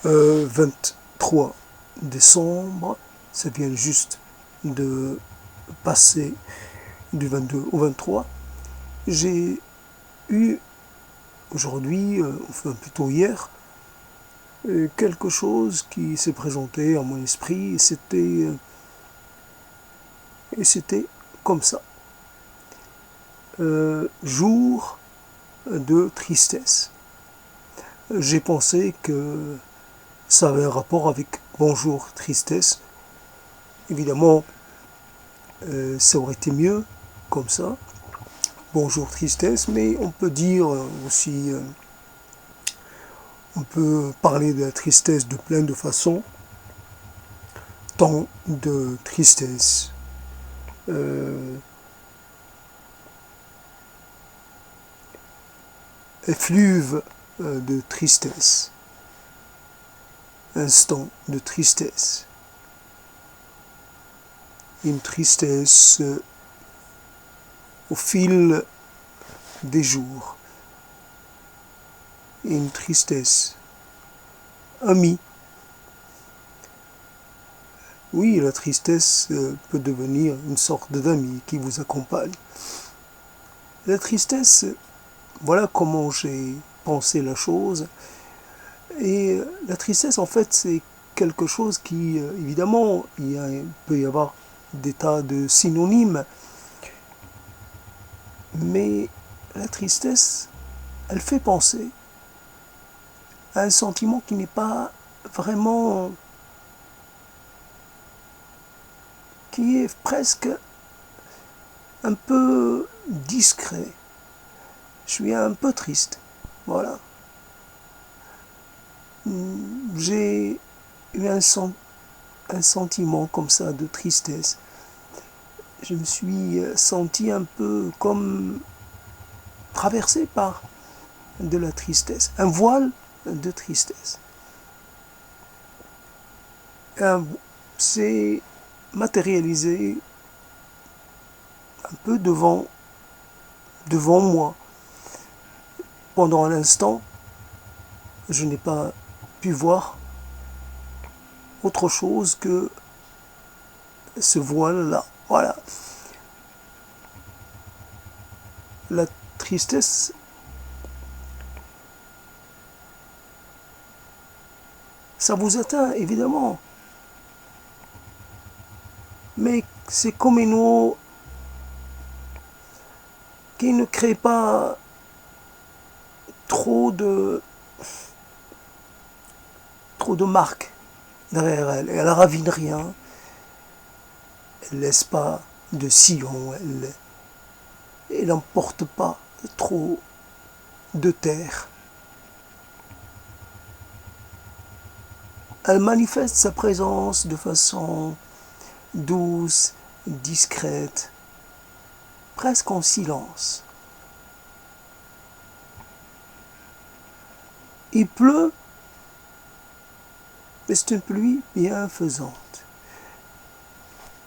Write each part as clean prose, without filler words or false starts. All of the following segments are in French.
23 décembre, ça vient juste de passer du 22 au 23. J'ai eu aujourd'hui, enfin plutôt hier, quelque chose qui s'est présenté à mon esprit et c'était comme ça. Jour de tristesse. J'ai pensé que ça avait un rapport avec bonjour tristesse. Évidemment, ça aurait été mieux comme ça. Bonjour tristesse, mais on peut dire aussi, on peut parler de la tristesse de plein de façons. Temps de tristesse. Effluve de tristesse. Instant de tristesse. Une tristesse au fil des jours. Une tristesse. Ami. Oui, la tristesse peut devenir une sorte d'ami qui vous accompagne. La tristesse, voilà comment j'ai pensé la chose. Et la tristesse, en fait, c'est quelque chose qui, évidemment, il peut y avoir des tas de synonymes, mais la tristesse, elle fait penser à un sentiment qui n'est pas vraiment, qui est presque un peu discret. Je suis un peu triste, voilà. J'ai eu un sentiment comme ça de tristesse. Je me suis senti un peu comme traversé par de la tristesse, un voile de tristesse. C'est matérialisé un peu devant moi. Pendant un instant, je n'ai pas pu voir autre chose que ce voile-là. Voilà. La tristesse, ça vous atteint évidemment, mais c'est comme une eau qui ne crée pas trop de marques derrière elle. Elle ravine rien, elle laisse pas de sillon, elle n'emporte pas trop de terre. Elle manifeste sa présence de façon douce, discrète, presque en silence. Il pleut, mais c'est une pluie bienfaisante.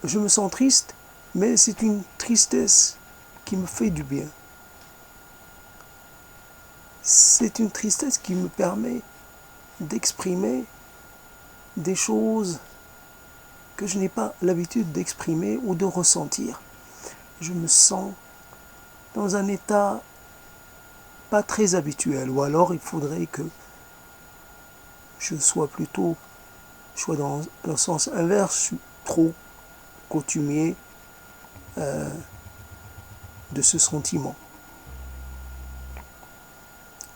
Je me sens triste, mais c'est une tristesse qui me fait du bien. C'est une tristesse qui me permet d'exprimer des choses que je n'ai pas l'habitude d'exprimer ou de ressentir. Je me sens dans un état pas très habituel, ou alors il faudrait que je sois dans le sens inverse, je suis trop coutumier de ce sentiment.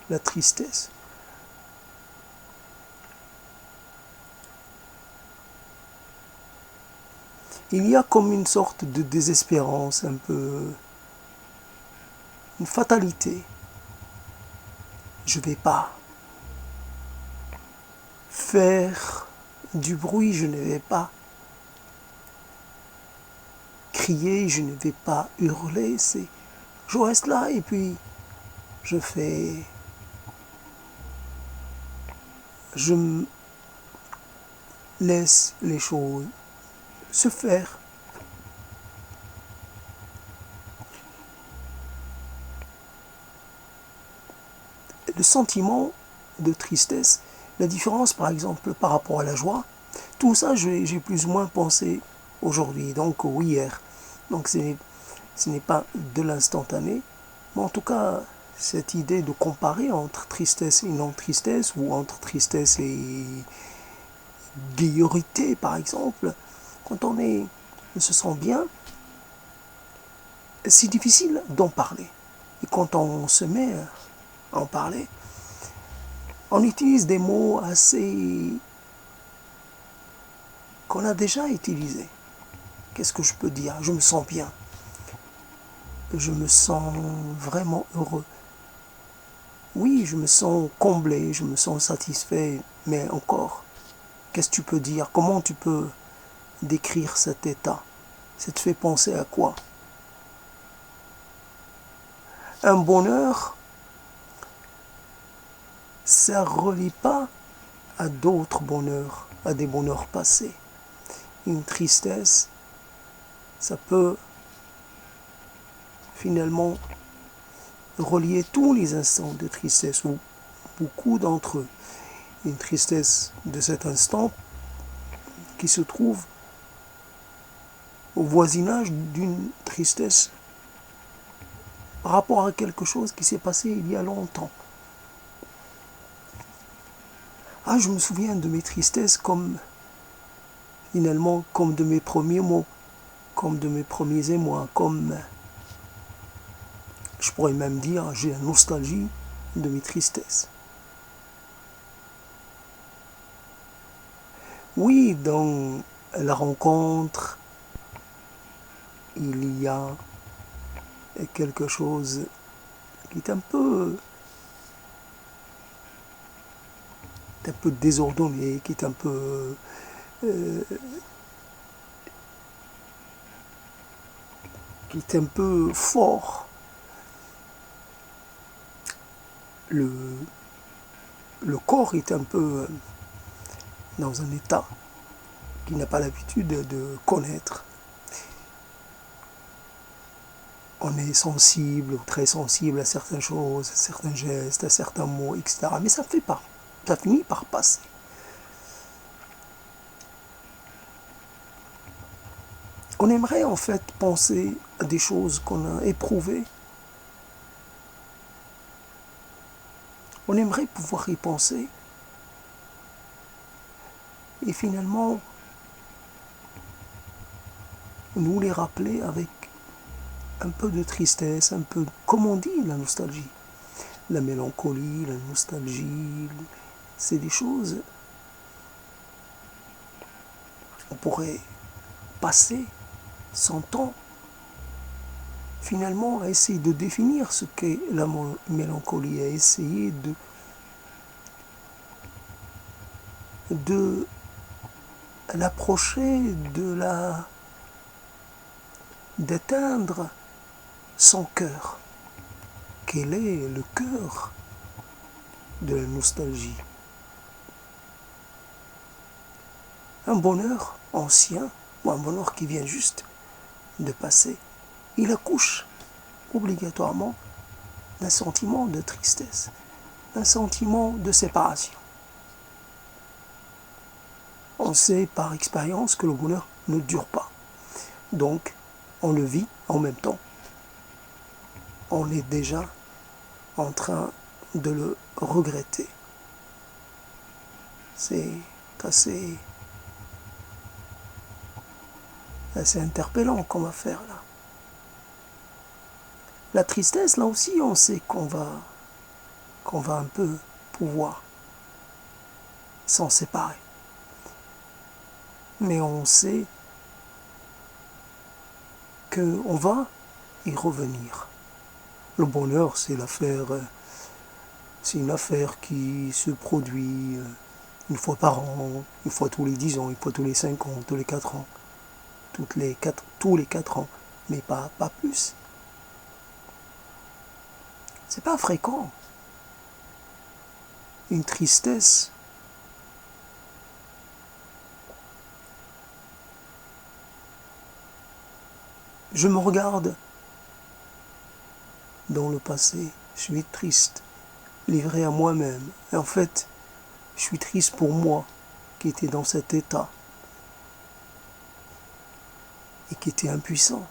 La tristesse. Il y a comme une sorte de désespérance, un peu une fatalité. Je ne vais pas faire du bruit, je ne vais pas crier, je ne vais pas hurler. Je reste là et puis je laisse les choses se faire. Le sentiment de tristesse La différence, par exemple, par rapport à la joie, tout ça, j'ai plus ou moins pensé aujourd'hui, donc ou hier. Donc ce n'est pas de l'instantané, mais en tout cas, cette idée de comparer entre tristesse et non-tristesse, ou entre tristesse et gaieté, par exemple, quand on se sent bien, c'est difficile d'en parler. Et quand on se met à en parler, on utilise des mots assez qu'on a déjà utilisés. Qu'est-ce que je peux dire? Je me sens bien. Je me sens vraiment heureux. Oui, je me sens comblé, je me sens satisfait, mais encore, qu'est-ce que tu peux dire? Comment tu peux décrire cet état? Ça te fait penser à quoi? Un bonheur, ça ne relie pas à d'autres bonheurs, à des bonheurs passés. Une tristesse, ça peut finalement relier tous les instants de tristesse, ou beaucoup d'entre eux. Une tristesse de cet instant qui se trouve au voisinage d'une tristesse par rapport à quelque chose qui s'est passé il y a longtemps. Ah, je me souviens de mes tristesses comme, finalement, comme de mes premiers mots, comme de mes premiers émois, comme, je pourrais même dire, j'ai la nostalgie de mes tristesses. Oui, dans la rencontre, il y a quelque chose qui est un peu désordonné, qui est un peu fort. Le, le corps est un peu dans un état qu'il n'a pas l'habitude de connaître. On est sensible, très sensible à certaines choses, à certains gestes, à certains mots, etc. Mais ça fait pas. Ça finit par passer. On aimerait en fait penser à des choses qu'on a éprouvées. On aimerait pouvoir y penser. Et finalement, nous les rappeler avec un peu de tristesse, un peu, comme on dit, la nostalgie. La mélancolie, la nostalgie, c'est des choses on pourrait passer son temps finalement à essayer de définir ce qu'est la mélancolie, à essayer de l'approcher, d'atteindre son cœur. Quel est le cœur de la nostalgie? Un bonheur ancien, ou un bonheur qui vient juste de passer, il accouche obligatoirement d'un sentiment de tristesse, d'un sentiment de séparation. On sait par expérience que le bonheur ne dure pas. Donc, on le vit en même temps. On est déjà en train de le regretter. C'est assez interpellant comme affaire là. La tristesse, là aussi, on sait qu'on va un peu pouvoir s'en séparer. Mais on sait qu'on va y revenir. Le bonheur, c'est une affaire qui se produit une fois par an, une fois tous les 10 ans, une fois tous les 5 ans, tous les 4 ans, tous les 4 ans, mais pas plus. C'est pas fréquent. Une tristesse. Je me regarde dans le passé, je suis triste, livré à moi-même. Et en fait, Je suis triste pour moi qui était dans cet état et qui était impuissant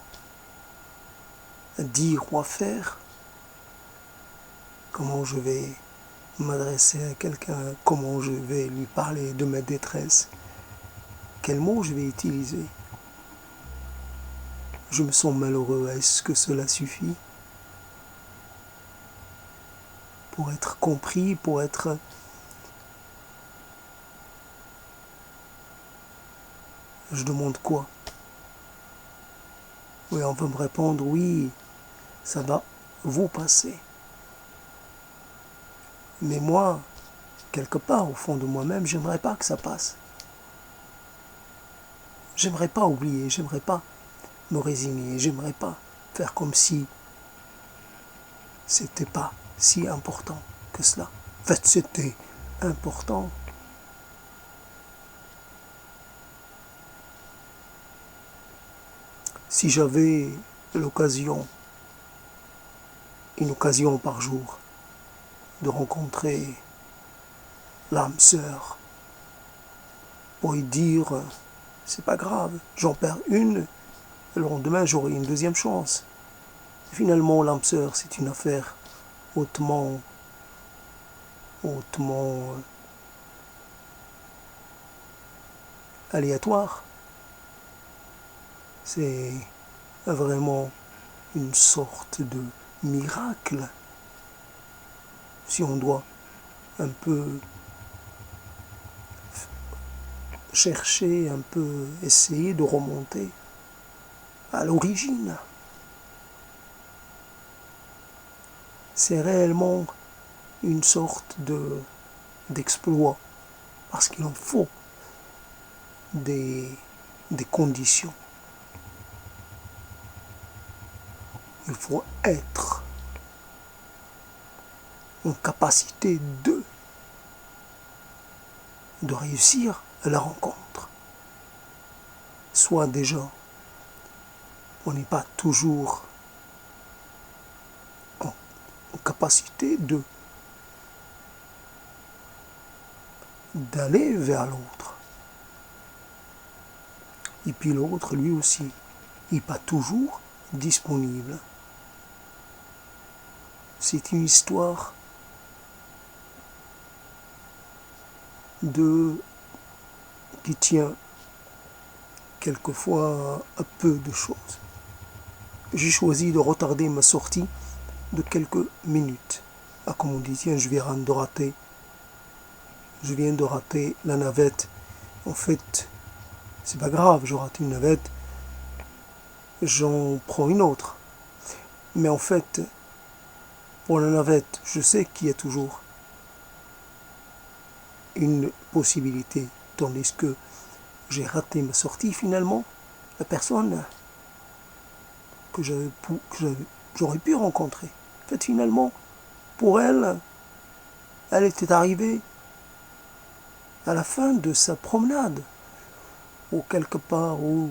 à dire ou à faire. Comment je vais m'adresser à quelqu'un, comment je vais lui parler de ma détresse, quels mots je vais utiliser. Je me sens malheureux, est-ce que cela suffit pour être compris, pour être... Je demande quoi? Oui, on va me répondre, oui, ça va vous passer. Mais moi, quelque part, au fond de moi-même, j'aimerais pas que ça passe. J'aimerais pas oublier, j'aimerais pas me résigner, j'aimerais pas faire comme si c'était pas si important que cela. En fait, c'était important. Si j'avais l'occasion, une occasion par jour, de rencontrer l'âme sœur, pour lui dire, c'est pas grave, j'en perds une, le lendemain j'aurai une deuxième chance. Et finalement, l'âme sœur, c'est une affaire hautement aléatoire. C'est vraiment une sorte de miracle. Si on doit un peu chercher, un peu essayer de remonter à l'origine. C'est réellement une sorte d'exploit, parce qu'il en faut des conditions. Il faut être en capacité de réussir la rencontre. Soit déjà, on n'est pas toujours en capacité d'aller vers l'autre. Et puis l'autre, lui aussi, il n'est pas toujours disponible. C'est une histoire qui tient quelquefois à peu de choses. J'ai choisi de retarder ma sortie de quelques minutes. Ah, comme on dit, tiens, je viens de rater la navette. En fait, c'est pas grave, je rate une navette, j'en prends une autre. Mais en fait, pour la navette, je sais qu'il y a toujours une possibilité, tandis que j'ai raté ma sortie finalement, la personne que j'aurais pu rencontrer. En fait, finalement, pour elle, elle était arrivée à la fin de sa promenade, ou quelque part où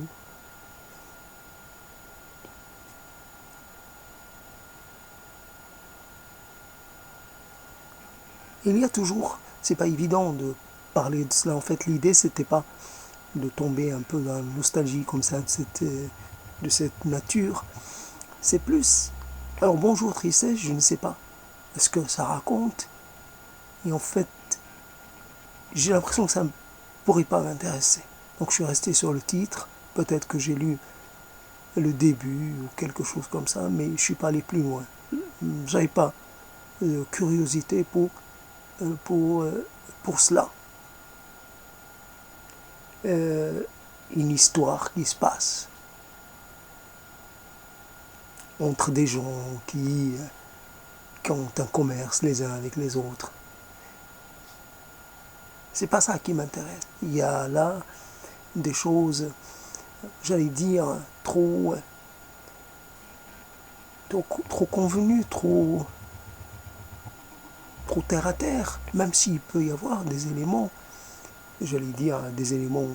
il y a toujours, c'est pas évident de parler de cela. En fait, l'idée, c'était pas de tomber un peu dans la nostalgie comme ça de cette nature. C'est plus, alors bonjour tristesse, je ne sais pas ce que ça raconte. Et en fait, j'ai l'impression que ça ne pourrait pas m'intéresser. Donc je suis resté sur le titre. Peut-être que j'ai lu le début ou quelque chose comme ça, mais je ne suis pas allé plus loin. J'avais pas de curiosité pour cela. Une histoire qui se passe entre des gens qui ont un commerce les uns avec les autres. C'est pas ça qui m'intéresse. Il y a là des choses, j'allais dire, trop convenues, trop terre à terre, même s'il peut y avoir des éléments, j'allais dire, des éléments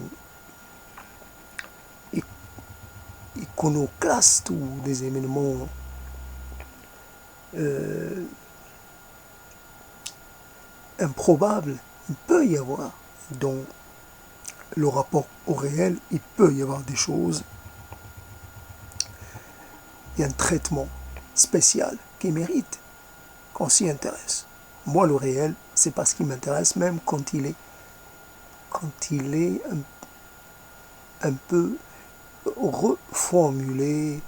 iconoclastes ou des éléments improbables, Il peut y avoir, dans le rapport au réel, il peut y avoir des choses, il y a un traitement spécial qui mérite qu'on s'y intéresse. Moi, le réel, c'est pas ce qui m'intéresse, même quand il est un peu reformulé,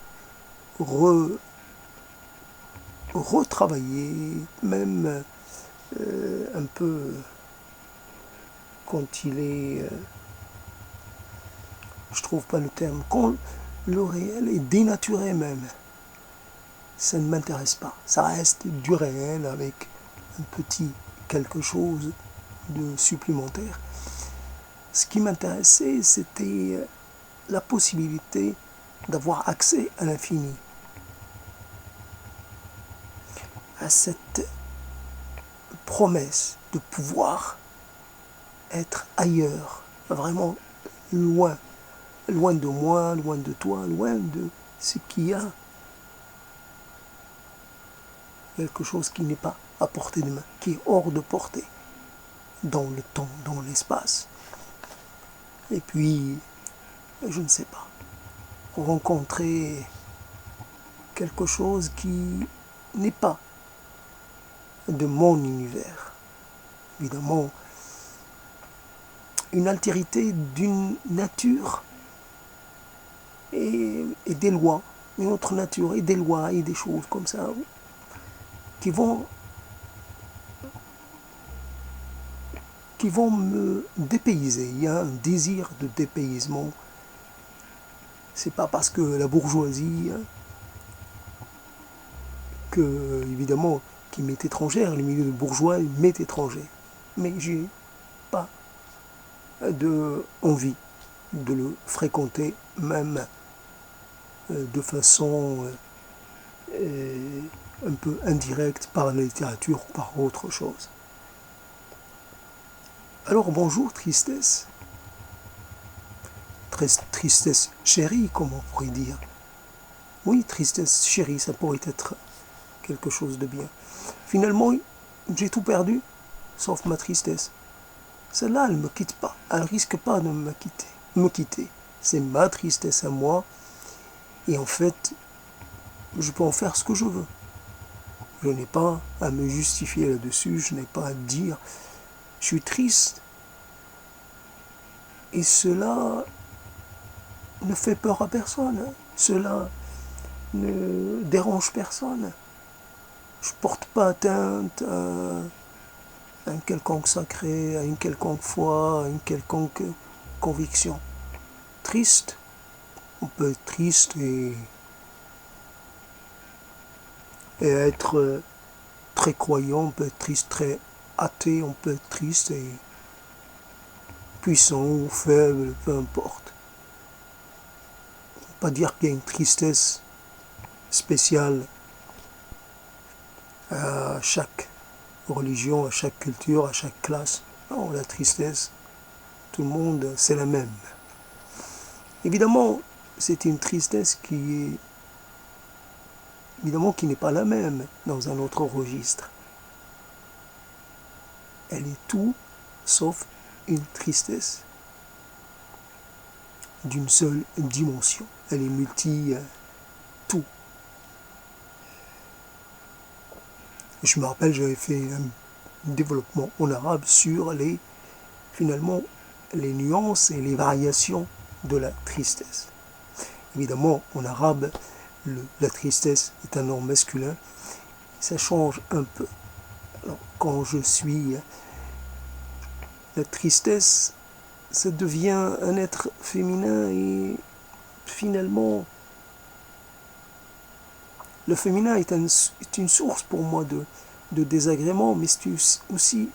retravaillé, même un peu quand il est, je trouve pas le terme, quand le réel est dénaturé même, ça ne m'intéresse pas. Ça reste du réel avec un petit quelque chose de supplémentaire. Ce qui m'intéressait, c'était la possibilité d'avoir accès à l'infini, à cette promesse de pouvoir être ailleurs, vraiment loin, loin de moi, loin de toi, loin de ce qu'il y a, quelque chose qui n'est pas à portée de main, qui est hors de portée, dans le temps, dans l'espace. Et puis, je ne sais pas, rencontrer quelque chose qui n'est pas de mon univers. Évidemment, une altérité d'une nature et des lois, une autre nature et des lois et des choses comme ça qui vont me dépayser. Il y a un désir de dépaysement. C'est pas parce que la bourgeoisie, que évidemment, qui m'est étrangère, le milieu de bourgeois m'est étranger. Mais j'ai pas de envie de le fréquenter, même de façon un peu indirecte par la littérature ou par autre chose. Alors bonjour tristesse, tristesse chérie, comme on pourrait dire. Oui, tristesse chérie, ça pourrait être quelque chose de bien. Finalement, j'ai tout perdu, sauf ma tristesse. Celle-là, elle ne me quitte pas. Elle ne risque pas de me quitter. C'est ma tristesse à moi. Et en fait, je peux en faire ce que je veux. Je n'ai pas à me justifier là-dessus. Je n'ai pas à dire je suis triste. Et cela ne fait peur à personne. Cela ne dérange personne. Je ne porte pas atteinte à un quelconque sacré, à une quelconque foi, à une quelconque conviction. Triste, on peut être triste et être très croyant, on peut être triste, très athée, on peut être triste et puissant ou faible, peu importe. On ne peut pas dire qu'il y a une tristesse spéciale à chaque religion, à chaque culture, à chaque classe. Non, la tristesse, tout le monde, c'est la même. Évidemment, c'est une tristesse qui n'est pas la même dans un autre registre. Elle est tout sauf une tristesse d'une seule dimension. Elle est multi-tout. Je me rappelle, j'avais fait un développement en arabe sur finalement, les nuances et les variations de la tristesse. Évidemment, en arabe, la tristesse est un nom masculin. Ça change un peu. Alors, quand je suis la tristesse, ça devient un être féminin et finalement, le féminin est une source pour moi de désagrément, mais c'est aussi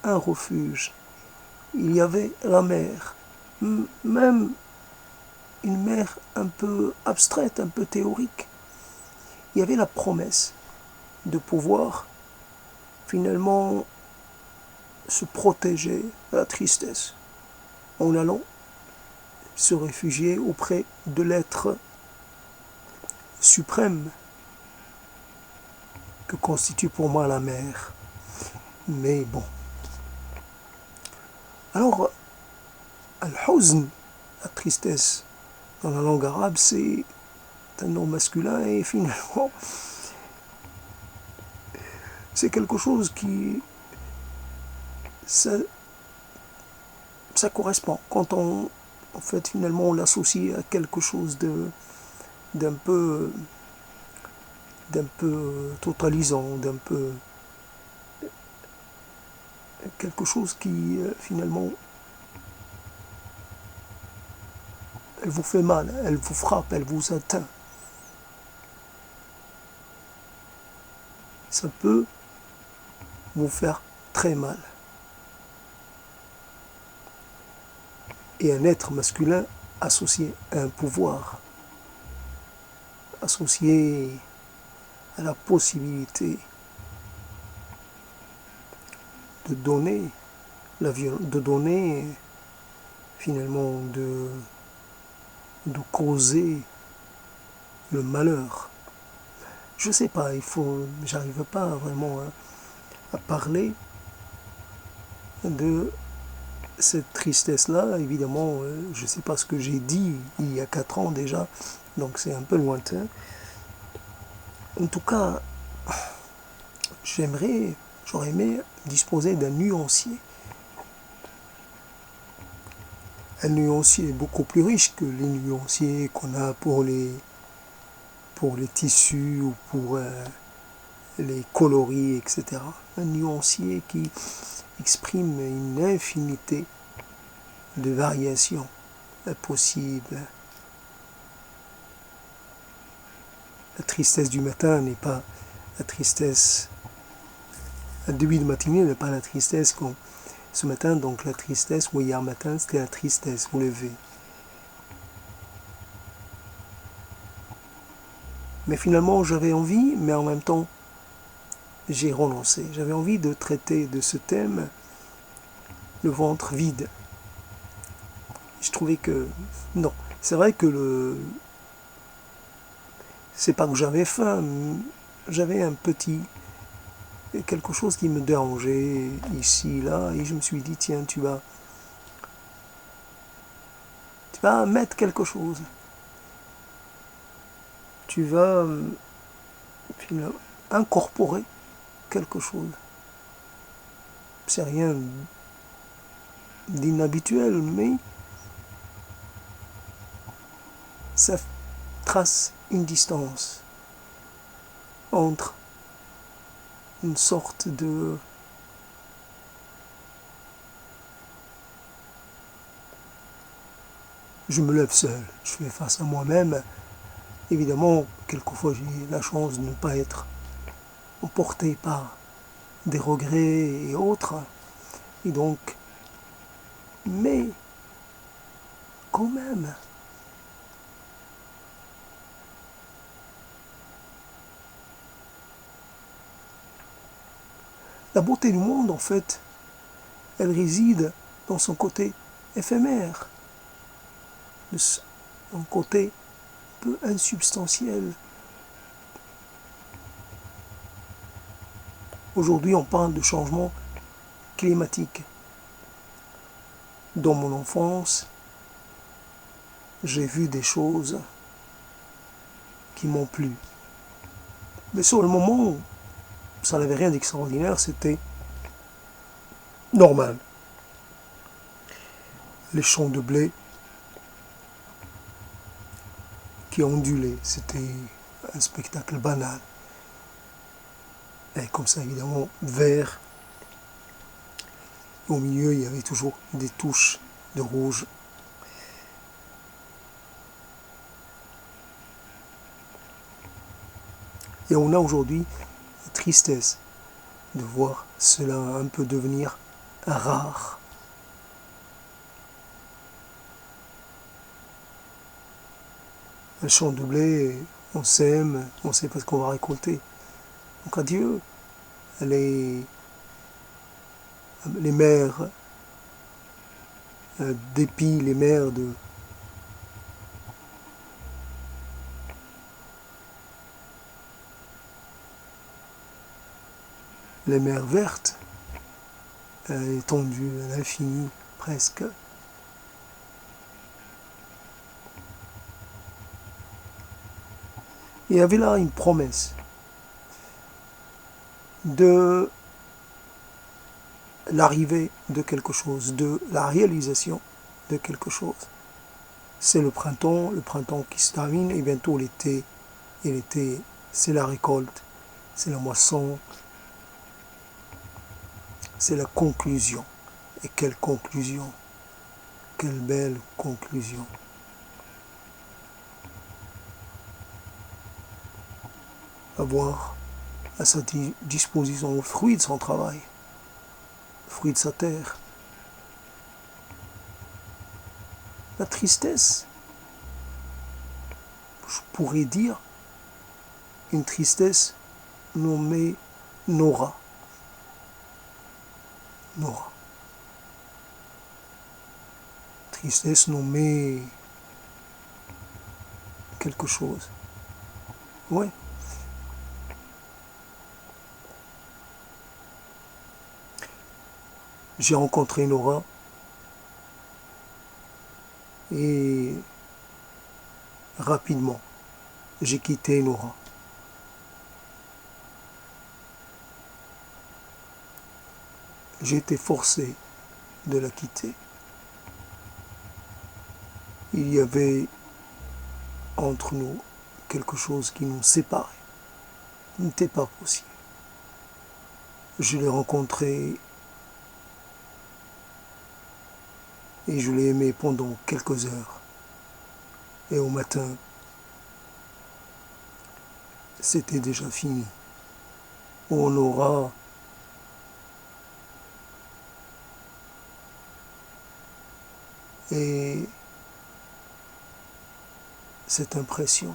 un refuge. Il y avait la mer, même une mer un peu abstraite, un peu théorique. Il y avait la promesse de pouvoir finalement se protéger de la tristesse en allant se réfugier auprès de l'être suprême que constitue pour moi la mer. Mais bon, Alors, al-huzn, la tristesse, dans la langue arabe, c'est un nom masculin et finalement, c'est quelque chose qui... Ça correspond. Quand en fait, finalement, on l'associe à quelque chose d'un peu totalisant, d'un peu quelque chose qui finalement elle vous fait mal, elle vous frappe, elle vous atteint. Ça peut vous faire très mal. Et un être masculin associé à un pouvoir, associé à la possibilité de donner de donner finalement de causer le malheur. Je sais pas, j'arrive pas vraiment à parler de cette tristesse-là. Évidemment, je sais pas ce que j'ai dit il y a 4 ans déjà, donc c'est un peu lointain. En tout cas, j'aurais aimé disposer d'un nuancier. Un nuancier beaucoup plus riche que les nuanciers qu'on a pour les tissus ou pour les coloris, etc. Un nuancier qui exprime une infinité de variations possibles. La tristesse du matin n'est pas la tristesse. Le début de matinée n'est pas la tristesse qu'on ce matin, donc la tristesse, ou hier matin, c'était la tristesse au lever. Mais finalement, j'avais envie, mais en même temps, j'ai renoncé. J'avais envie de traiter de ce thème, le ventre vide. Je trouvais que, non, c'est vrai que c'est pas que j'avais faim, j'avais quelque chose qui me dérangeait ici, là, et je me suis dit, tiens, tu vas mettre quelque chose. Tu vas incorporer quelque chose. C'est rien d'inhabituel, mais ça trace une distance entre une sorte de je me lève seul, je fais face à moi-même. Évidemment, quelquefois j'ai la chance de ne pas être emporté par des regrets et autres. Et donc, mais quand même, la beauté du monde, en fait, elle réside dans son côté éphémère, son côté peu insubstantiel. Aujourd'hui, on parle de changement climatique. Dans mon enfance, j'ai vu des choses qui m'ont plu. Mais sur le moment, ça n'avait rien d'extraordinaire, c'était normal. Les champs de blé qui ondulaient, c'était un spectacle banal. Et comme ça, évidemment, vert. Au milieu, il y avait toujours des touches de rouge. Et on a aujourd'hui la tristesse de voir cela un peu devenir rare. Un champ de blé, on sème, on sait pas ce qu'on va récolter. Donc adieu, les mers d'épis, les mers de les mers vertes, étendues à l'infini, presque. Il y avait là une promesse de l'arrivée de quelque chose, de la réalisation de quelque chose. C'est le printemps qui se termine, et bientôt l'été. Et l'été, c'est la récolte, c'est la moisson, c'est la conclusion. Et quelle conclusion! Quelle belle conclusion! Avoir à sa disposition le fruit de son travail, le fruit de sa terre. La tristesse, je pourrais dire, une tristesse nommée Nora. Nora. Tristesse nommée quelque chose. Ouais. J'ai rencontré Nora et rapidement, j'ai quitté Nora. J'ai été forcé de la quitter. Il y avait entre nous quelque chose qui nous séparait. Ce n'était pas possible. Je l'ai rencontrée et je l'ai aimée pendant quelques heures. Et au matin, c'était déjà fini. On aura et cette impression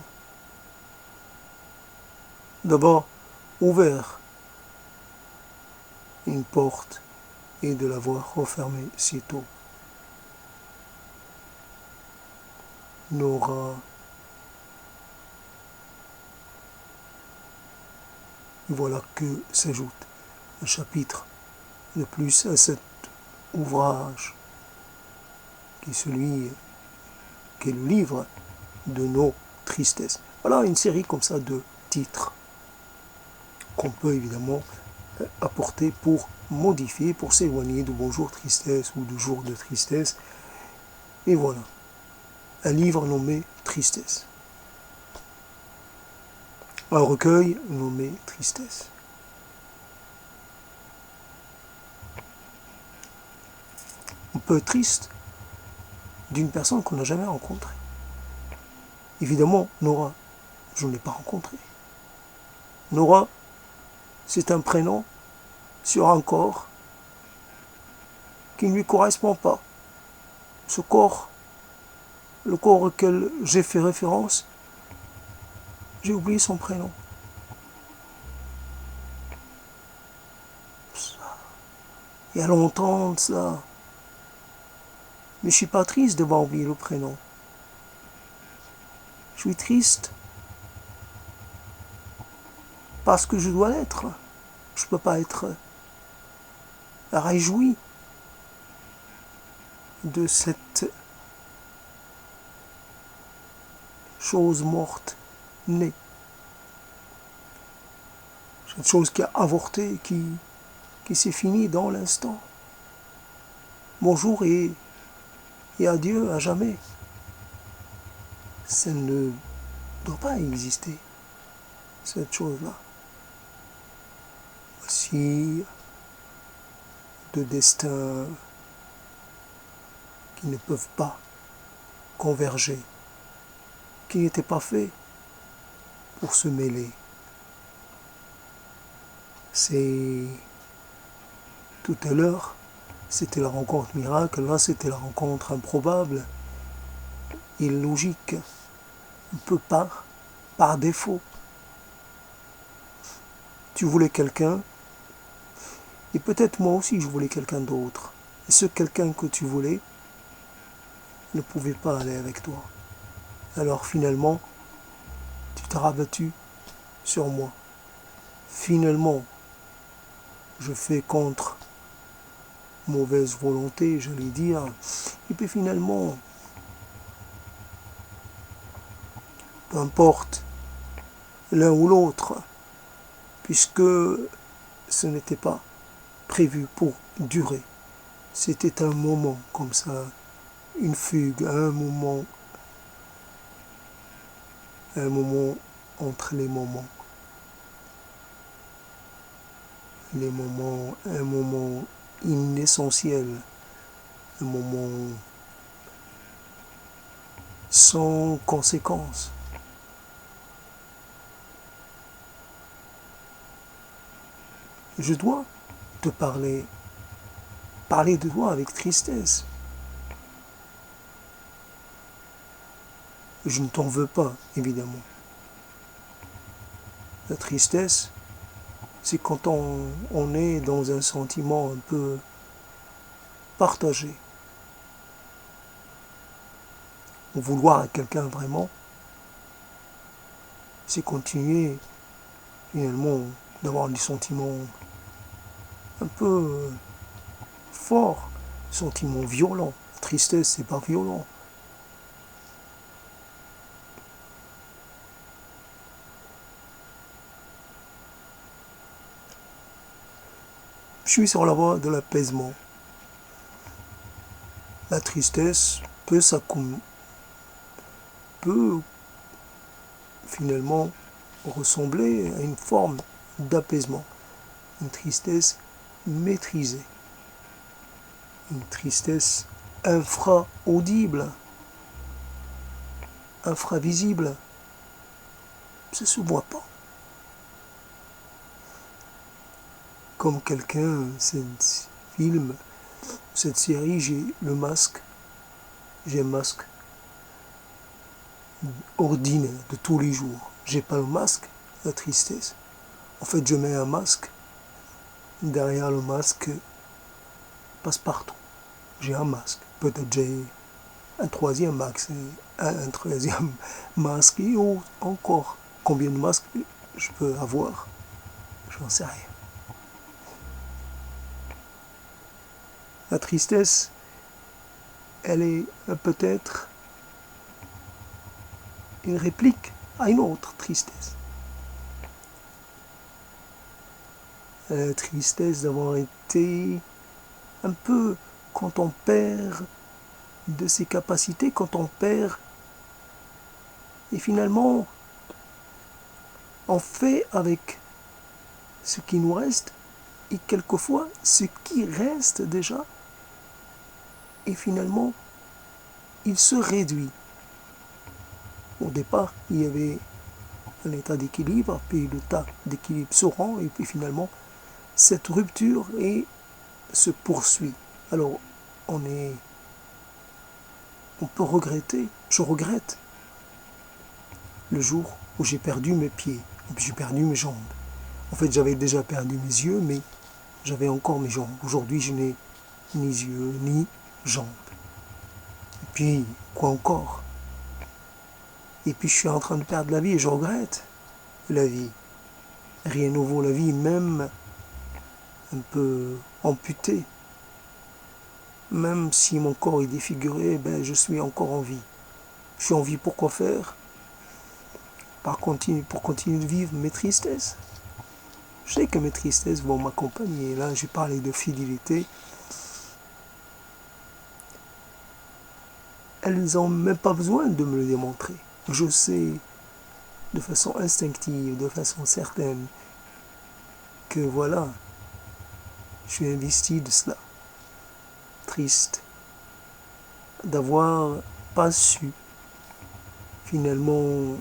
d'abord ouvert une porte et de l'avoir refermée sitôt. Nora, voilà que s'ajoute un chapitre de plus à cet ouvrage qui est celui qui est le livre de nos tristesses. Voilà une série comme ça de titres qu'on peut évidemment apporter pour modifier, pour s'éloigner de bonjour tristesse ou de jour de tristesse. Et voilà, un livre nommé Tristesse. Un recueil nommé Tristesse. On peut être triste d'une personne qu'on n'a jamais rencontrée. Évidemment, Nora, je ne l'ai pas rencontrée. Nora, c'est un prénom sur un corps qui ne lui correspond pas. Ce corps, le corps auquel j'ai fait référence, j'ai oublié son prénom. Il y a longtemps de ça. Mais je ne suis pas triste d'avoir oublié le prénom. Je suis triste parce que je dois l'être. Je ne peux pas être réjoui de cette chose morte née. Cette chose qui a avorté, qui s'est finie dans l'instant. Bonjour et adieu à jamais. Ça ne doit pas exister, cette chose-là. Voici deux destins qui ne peuvent pas converger, qui n'étaient pas faits pour se mêler. C'est tout à l'heure, c'était la rencontre miracle, là c'était la rencontre improbable, illogique, on ne peut pas, par défaut. Tu voulais quelqu'un, et peut-être moi aussi je voulais quelqu'un d'autre. Et ce quelqu'un que tu voulais ne pouvait pas aller avec toi. Alors finalement, tu t'es rabattu sur moi. Finalement, je fais contre mauvaise volonté, j'allais dire. Et puis finalement, peu importe l'un ou l'autre, puisque ce n'était pas prévu pour durer. C'était un moment comme ça, une fugue, un moment entre un moment inessentiel, un moment sans conséquence. Je dois te parler de toi avec tristesse. Je ne t'en veux pas, évidemment. La tristesse, c'est quand on est dans un sentiment un peu partagé. Vouloir à quelqu'un vraiment, c'est continuer finalement d'avoir des sentiments un peu forts, sentiments violents. La tristesse, c'est pas violent. Je suis sur la voie de l'apaisement. La tristesse peut finalement ressembler à une forme d'apaisement. Une tristesse maîtrisée. Une tristesse infra-audible, infravisible. Ça ne se voit pas. Comme quelqu'un, cette film, cette série, j'ai un masque ordinaire de tous les jours. J'ai pas le masque, la tristesse. En fait, je mets un masque. Derrière le masque, passe-partout. J'ai un masque. Peut-être j'ai un troisième masque, un troisième masque et encore. Combien de masques je peux avoir? Je n'en sais rien. La tristesse, elle est peut-être une réplique à une autre tristesse. La tristesse d'avoir été un peu quand on perd de ses capacités, quand on perd et finalement on fait avec ce qui nous reste et quelquefois ce qui reste déjà et finalement il se réduit. Au départ, il y avait un état d'équilibre, puis l'état d'équilibre se rend et puis finalement cette rupture se poursuit. Alors on peut regretter, je regrette le jour où j'ai perdu mes pieds, et puis j'ai perdu mes jambes. En fait, j'avais déjà perdu mes yeux, mais j'avais encore mes jambes. Aujourd'hui, je n'ai ni yeux, ni jambes. Et puis, quoi encore? Et puis, je suis en train de perdre la vie et je regrette la vie. Rien ne vaut la vie, même un peu amputé. Même si mon corps est défiguré, je suis encore en vie. Je suis en vie pour quoi faire? Pour continuer de vivre mes tristesses. Je sais que mes tristesses vont m'accompagner. Là, j'ai parlé de fidélité. Elles n'ont même pas besoin de me le démontrer. Je sais de façon instinctive, de façon certaine, que voilà, je suis investi de cela. Triste d'avoir pas su finalement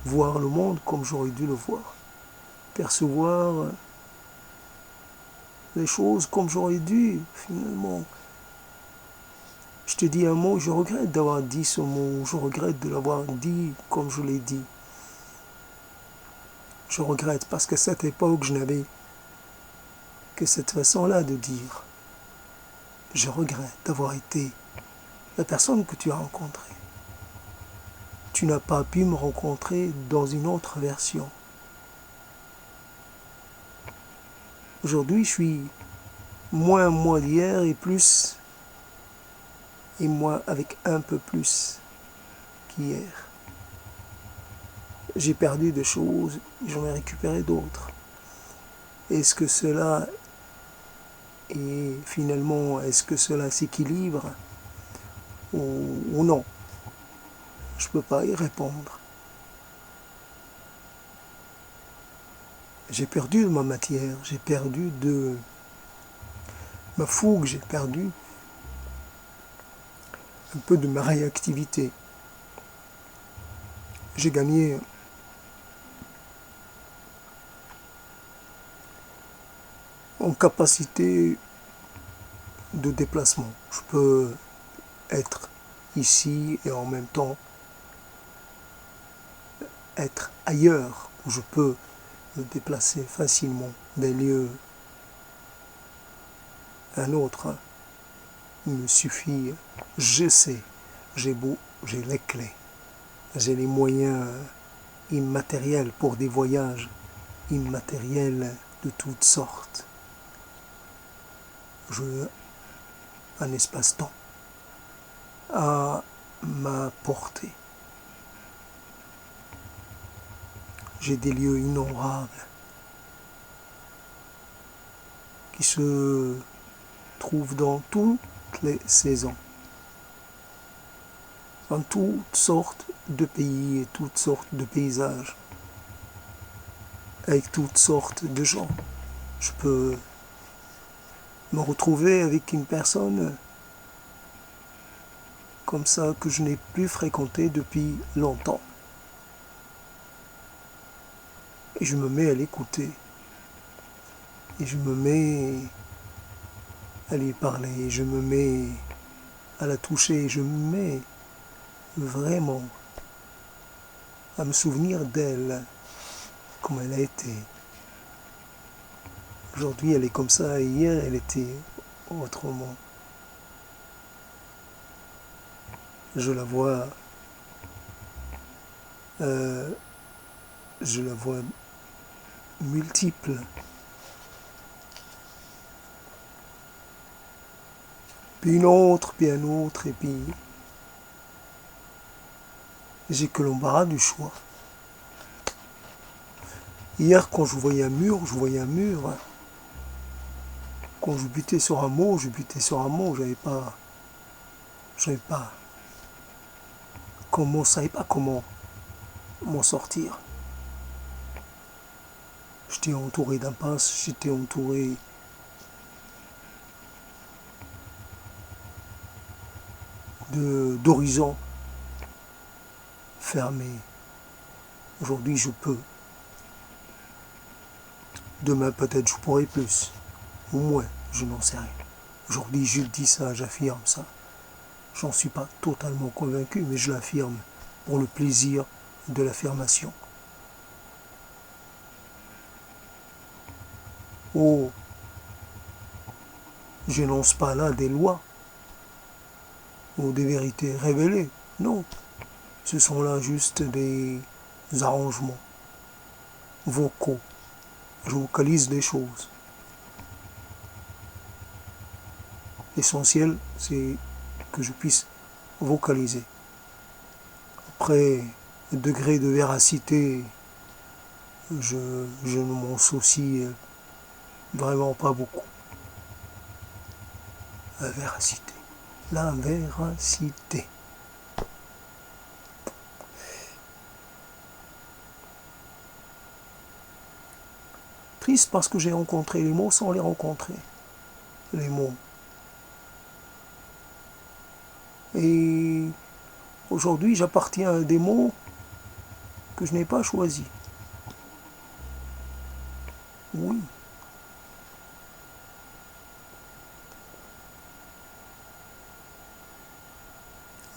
voir le monde comme j'aurais dû le voir, percevoir les choses comme j'aurais dû finalement. Je te dis un mot, je regrette d'avoir dit ce mot, je regrette de l'avoir dit comme je l'ai dit. Je regrette parce qu'à cette époque, je n'avais que cette façon-là de dire. Je regrette d'avoir été la personne que tu as rencontrée. Tu n'as pas pu me rencontrer dans une autre version. Aujourd'hui, je suis moins moi d'hier et plus, et moi avec un peu plus qu'hier. J'ai perdu des choses, j'en ai récupéré d'autres. Est-ce que cela est finalement, est-ce que cela s'équilibre ou non? Je ne peux pas y répondre. J'ai perdu de ma matière, j'ai perdu de ma fougue, j'ai perdu un peu de ma réactivité. J'ai gagné en capacité de déplacement. Je peux être ici et en même temps être ailleurs où je peux me déplacer facilement d'un lieu à un autre. Il me suffit, je sais, j'ai les clés, j'ai les moyens immatériels pour des voyages immatériels de toutes sortes. J'ai un espace-temps à ma portée. J'ai des lieux innombrables qui se trouvent dans toutes les saisons, dans toutes sortes de pays et toutes sortes de paysages, avec toutes sortes de gens. Je peux me retrouver avec une personne comme ça que je n'ai plus fréquentée depuis longtemps. Et je me mets à l'écouter. Et je me mets à lui parler. Je me mets à la toucher. Je me mets vraiment à me souvenir d'elle, comme elle a été. Aujourd'hui, elle est comme ça. Et hier, elle était autrement. Je la vois, euh, je la vois multiple. Puis une autre, puis un autre, et puis j'ai que l'embarras du choix. Hier, quand je voyais un mur, je voyais un mur. Quand je butais sur un mot, je butais sur un mot. Je savais pas comment m'en sortir. J'étais entouré d'impasses, j'étais entouré d'horizons fermés. Aujourd'hui, je peux. Demain, peut-être, je pourrai plus. Ou moins, je n'en sais rien. Aujourd'hui, je dis ça, j'affirme ça. J'en suis pas totalement convaincu, mais je l'affirme pour le plaisir de l'affirmation. Oh, j'énonce pas là des lois ou des vérités révélées. Non, ce sont là juste des arrangements vocaux. Je vocalise des choses. L'essentiel, c'est que je puisse vocaliser. Après, le degré de véracité, je ne m'en soucie vraiment pas beaucoup. La véracité. La véracité. Triste parce que j'ai rencontré les mots sans les rencontrer. Les mots. Et aujourd'hui, j'appartiens à des mots que je n'ai pas choisis. Oui.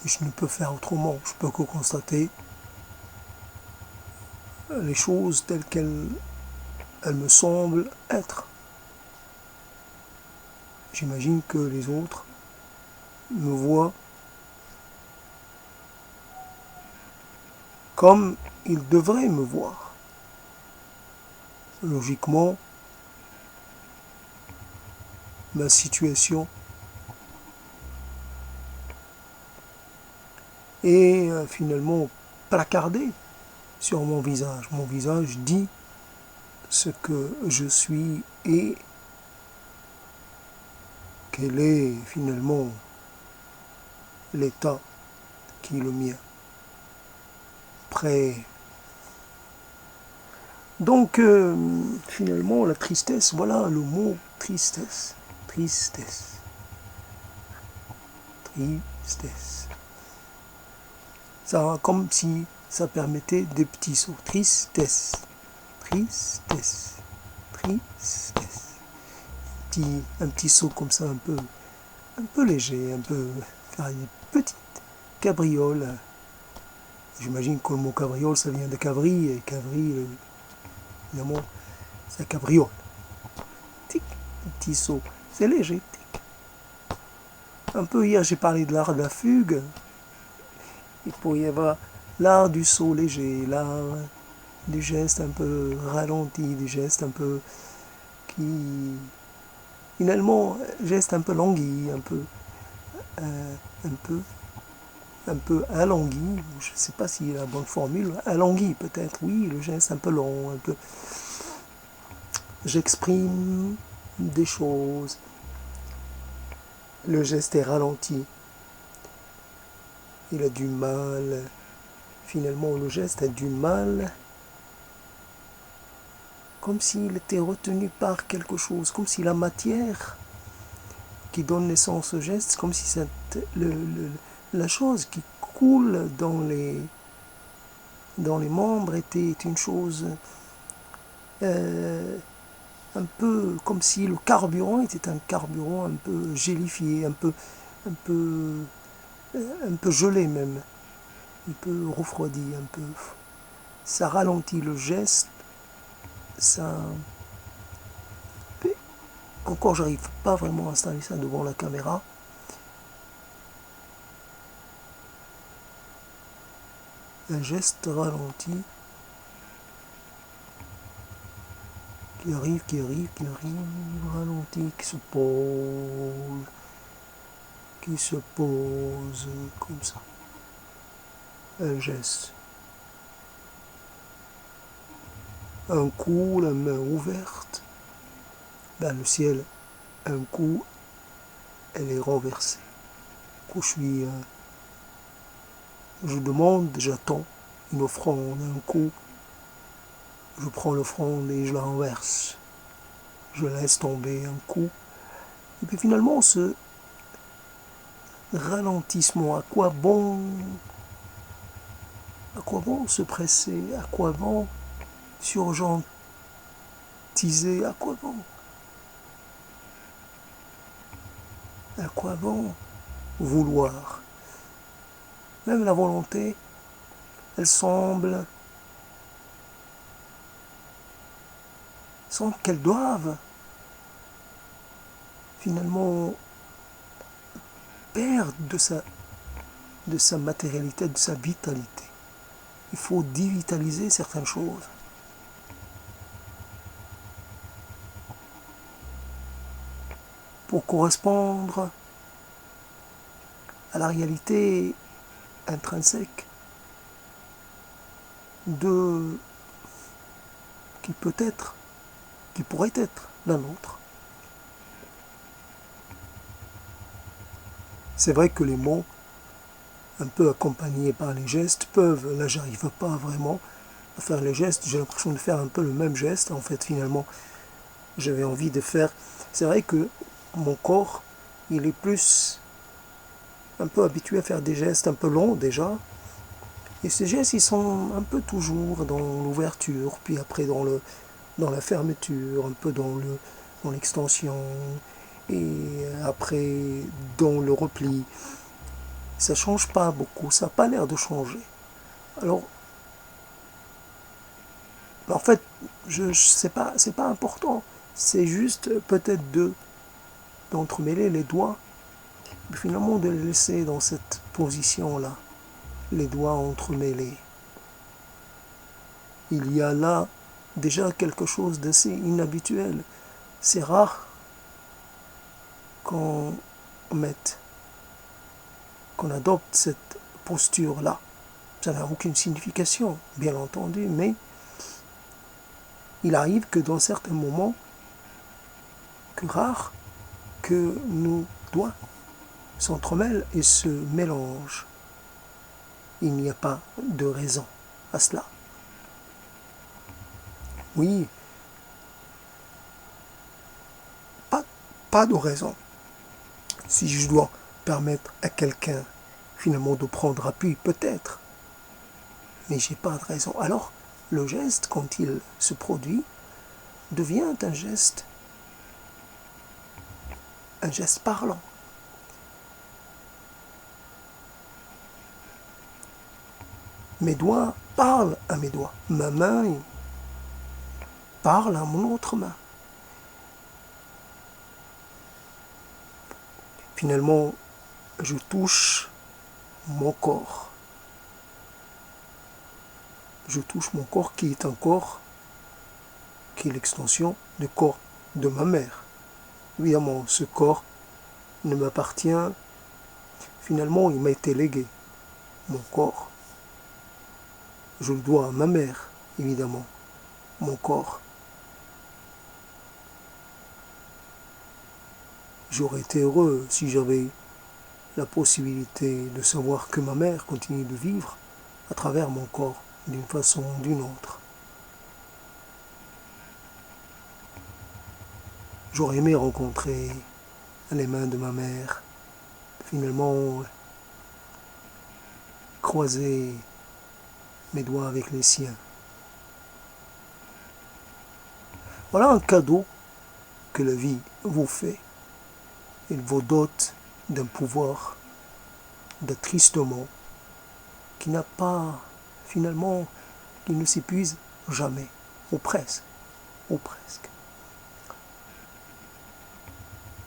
Et je ne peux faire autrement. Je peux que constater les choses telles qu'elles me semblent être. J'imagine que les autres me voient comme ils devraient me voir. Logiquement, ma situation. Et finalement placardé sur mon visage. Mon visage dit ce que je suis et quel est finalement l'état qui est le mien. Après, donc finalement la tristesse, voilà le mot tristesse, tristesse, tristesse. Ça, comme si ça permettait des petits sauts. Tristesse, tristesse, tristesse. Un petit saut comme ça, un peu léger, un peu faire une petite cabriole. J'imagine que le mot cabriole, ça vient de cavri, et cavri, évidemment, c'est cabriole. Tic, un petit saut, c'est léger. Tic. Un peu hier, j'ai parlé de l'art de la fugue. Il pourrait y avoir l'art du saut léger, l'art du geste un peu ralenti, du geste un peu qui... Finalement, geste un peu langui, un peu alangui, je ne sais pas si c'est la bonne formule, alangui peut-être, oui, le geste un peu long, un peu... J'exprime des choses, le geste est ralenti, il a du mal, finalement le geste a du mal, comme s'il était retenu par quelque chose, comme si la matière qui donne naissance au geste, comme si la chose qui coule dans les membres était une chose un peu comme si le carburant était un carburant un peu gélifié, un peu, un peu gelé même, un peu refroidi, un peu. Ça ralentit le geste, ça. Encore, j'arrive pas vraiment à installer ça devant la caméra. Un geste ralenti qui arrive, ralenti, qui se pose comme ça. Un geste. Un coup, la main ouverte. Dans le ciel, un coup, elle est renversée. Un coup, je demande, j'attends une offrande. Un coup, je prends l'offrande et je la renverse. Je laisse tomber un coup. Et puis finalement, ce ralentissement, à quoi bon se presser, à quoi bon s'urgentiser, à quoi bon vouloir. Même la volonté, elle semble qu'elles doivent finalement perdre de sa matérialité, de sa vitalité. Il faut dévitaliser certaines choses. Pour correspondre à la réalité intrinsèque qui pourrait être la nôtre. C'est vrai que les mots, un peu accompagnés par les gestes, peuvent, là j'arrive pas vraiment à faire les gestes, j'ai l'impression de faire un peu le même geste, en fait finalement j'avais envie de faire, c'est vrai que mon corps, il est plus un peu habitué à faire des gestes un peu longs déjà, et ces gestes ils sont un peu toujours dans l'ouverture, puis après dans la fermeture, un peu dans l'extension, et après dans le repli. Ça change pas beaucoup, ça n'a pas l'air de changer. Alors, en fait, c'est pas important. C'est juste peut-être d'entremêler les doigts, mais finalement de les laisser dans cette position-là, les doigts entremêlés. Il y a là déjà quelque chose d'assez inhabituel. C'est rare qu'on mette, qu'on adopte cette posture-là. Ça n'a aucune signification, bien entendu, mais il arrive que dans certains moments, que rares, que nos doigts s'entremêlent et se mélangent. Il n'y a pas de raison à cela. Oui, pas de raison. Si je dois permettre à quelqu'un finalement de prendre appui, peut-être, mais j'ai pas de raison. Alors, le geste, quand il se produit, devient un geste parlant. Mes doigts parlent à mes doigts. Ma main parle à mon autre main. Finalement, je touche mon corps. Je touche mon corps qui est un corps qui est l'extension du corps de ma mère. Évidemment, ce corps ne m'appartient. Finalement, il m'a été légué. Mon corps. Je le dois à ma mère, évidemment. Mon corps. J'aurais été heureux si j'avais la possibilité de savoir que ma mère continue de vivre à travers mon corps, d'une façon ou d'une autre. J'aurais aimé rencontrer les mains de ma mère, finalement croiser mes doigts avec les siens. Voilà un cadeau que la vie vous fait. Il vous dote d'un pouvoir d'attristement qui n'a pas, finalement, qui ne s'épuise jamais, ou presque, ou presque.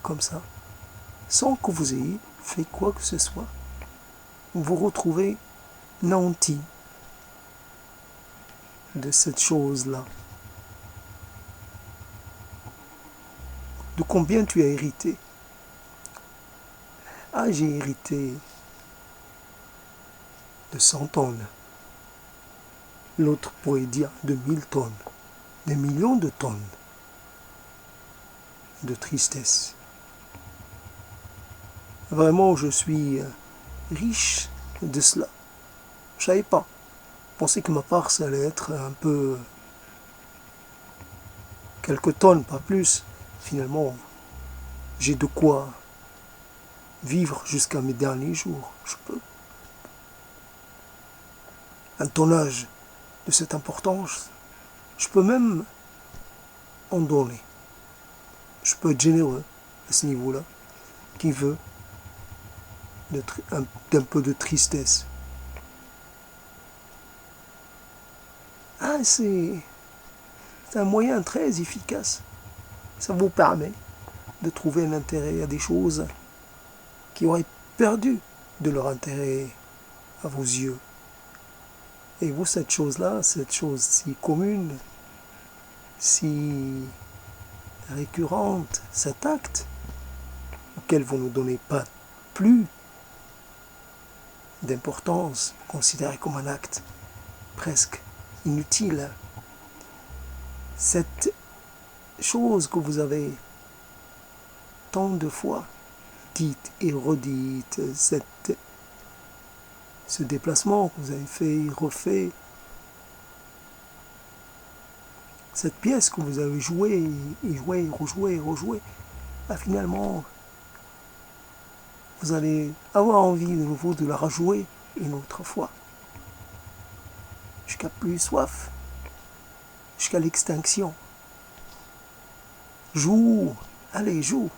Comme ça, sans que vous ayez fait quoi que ce soit, vous vous retrouvez nanti de cette chose-là. De combien tu as hérité? Ah, j'ai hérité de 100 tonnes. L'autre pourrait dire de 1000 tonnes, des millions de tonnes de tristesse. Vraiment, je suis riche de cela. Je ne savais pas. Je pensais que ma part, ça allait être un peu quelques tonnes, pas plus. Finalement, j'ai de quoi vivre jusqu'à mes derniers jours. Je peux. Un tonnage de cette importance, je peux même en donner. Je peux être généreux à ce niveau-là. Qui veut d'un peu de tristesse? Ah, c'est un moyen très efficace. Ça vous permet de trouver un intérêt à des choses qui auraient perdu de leur intérêt à vos yeux. Et vous, cette chose-là, cette chose si commune, si récurrente, cet acte auquel vous ne donnez pas plus d'importance, considéré comme un acte presque inutile, cette chose que vous avez tant de fois dite et redite, ce déplacement que vous avez fait, refait, cette pièce que vous avez jouée, et jouée, rejouée, bah finalement, vous allez avoir envie de nouveau de la rejouer une autre fois. Jusqu'à plus soif, jusqu'à l'extinction. Joue, allez, joue.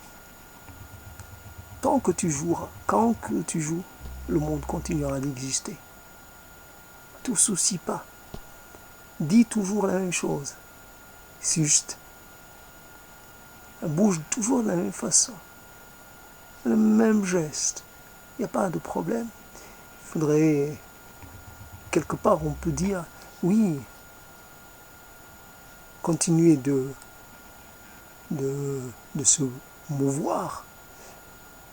Tant que tu joueras, quand que tu joues, le monde continuera d'exister. Ne te soucie pas. Dis toujours la même chose. C'est juste. Bouge toujours de la même façon. Le même geste. Il n'y a pas de problème. Il faudrait, quelque part, on peut dire, oui, continuer de se mouvoir,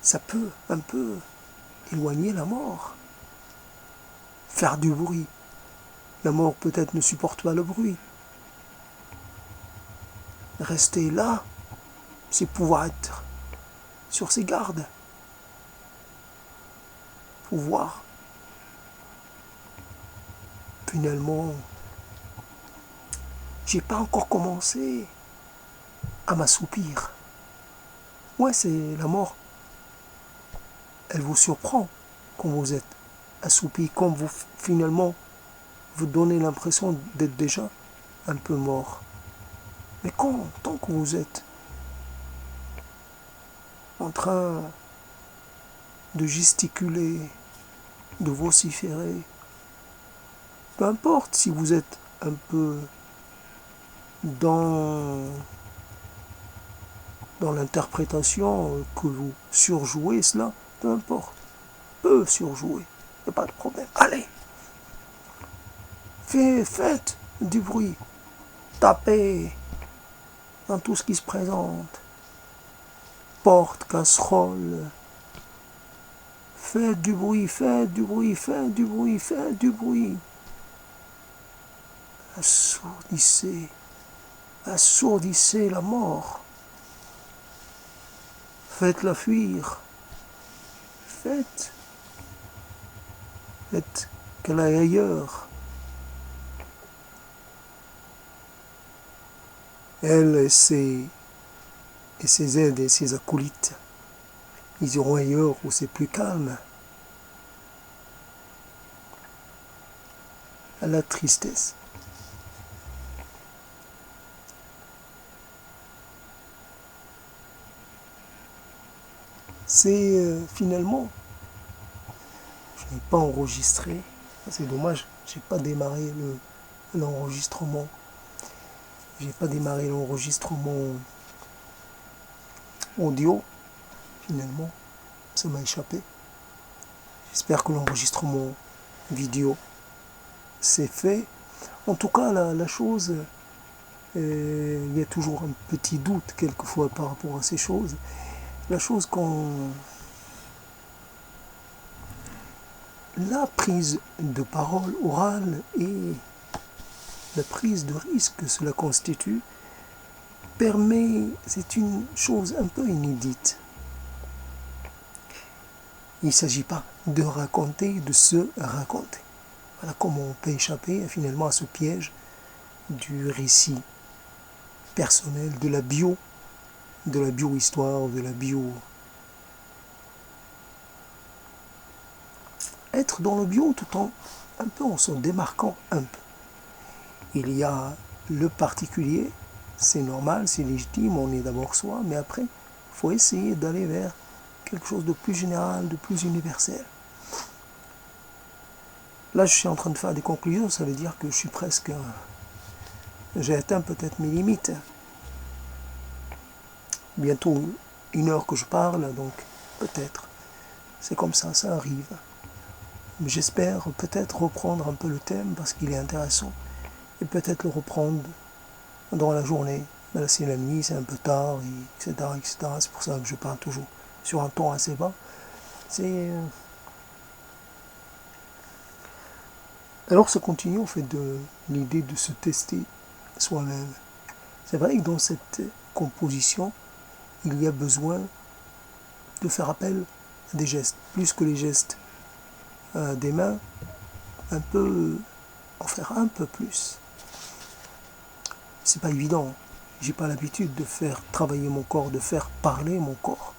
ça peut un peu éloigner la mort. Faire du bruit. La mort peut-être ne supporte pas le bruit. Rester là, c'est pouvoir être sur ses gardes. Pouvoir finalement, j'ai pas encore commencé à m'assoupir. Ouais, c'est la mort. Elle vous surprend quand vous êtes assoupi, quand vous finalement vous donnez l'impression d'être déjà un peu mort. Mais tant que vous êtes en train de gesticuler, de vociférer, peu importe si vous êtes un peu dans l'interprétation que vous surjouez cela, peu importe, peut surjouer, il n'y a pas de problème. Allez, faites du bruit, tapez dans tout ce qui se présente, porte, casserole, faites du bruit, faites du bruit, faites du bruit, faites du bruit. Assourdissez, assourdissez la mort. Faites-la fuir. Faites qu'elle aille ailleurs. Elle et ses aides et ses acolytes, ils iront ailleurs où c'est plus calme. À la tristesse. C'est finalement, je n'ai pas enregistré, c'est dommage, j'ai pas démarré l'enregistrement. J'ai pas démarré l'enregistrement audio, finalement, ça m'a échappé. J'espère que l'enregistrement vidéo c'est fait. En tout cas, la chose, il y a toujours un petit doute quelquefois par rapport à ces choses. La chose la prise de parole orale et la prise de risque que cela constitue c'est une chose un peu inédite. Il ne s'agit pas de raconter, de se raconter. Voilà comment on peut échapper finalement à ce piège du récit personnel, de la bio-histoire, de la bio... Être dans le bio tout en se démarquant un peu. Il y a le particulier, c'est normal, c'est légitime, on est d'abord soi, mais après, il faut essayer d'aller vers quelque chose de plus général, de plus universel. Là, je suis en train de faire des conclusions, ça veut dire que je suis presque... J'ai atteint peut-être mes limites. Bientôt 1 heure que je parle, donc peut-être. C'est comme ça arrive. Mais j'espère peut-être reprendre un peu le thème parce qu'il est intéressant. Et peut-être le reprendre dans la journée. Mais là, c'est la nuit, c'est un peu tard, etc., etc. C'est pour ça que je parle toujours sur un ton assez bas. Alors ça continue en fait de l'idée de se tester soi-même. C'est vrai que dans cette composition, il y a besoin de faire appel à des gestes, plus que les gestes des mains, un peu, en faire un peu plus. C'est pas évident. J'ai pas l'habitude de faire travailler mon corps, de faire parler mon corps.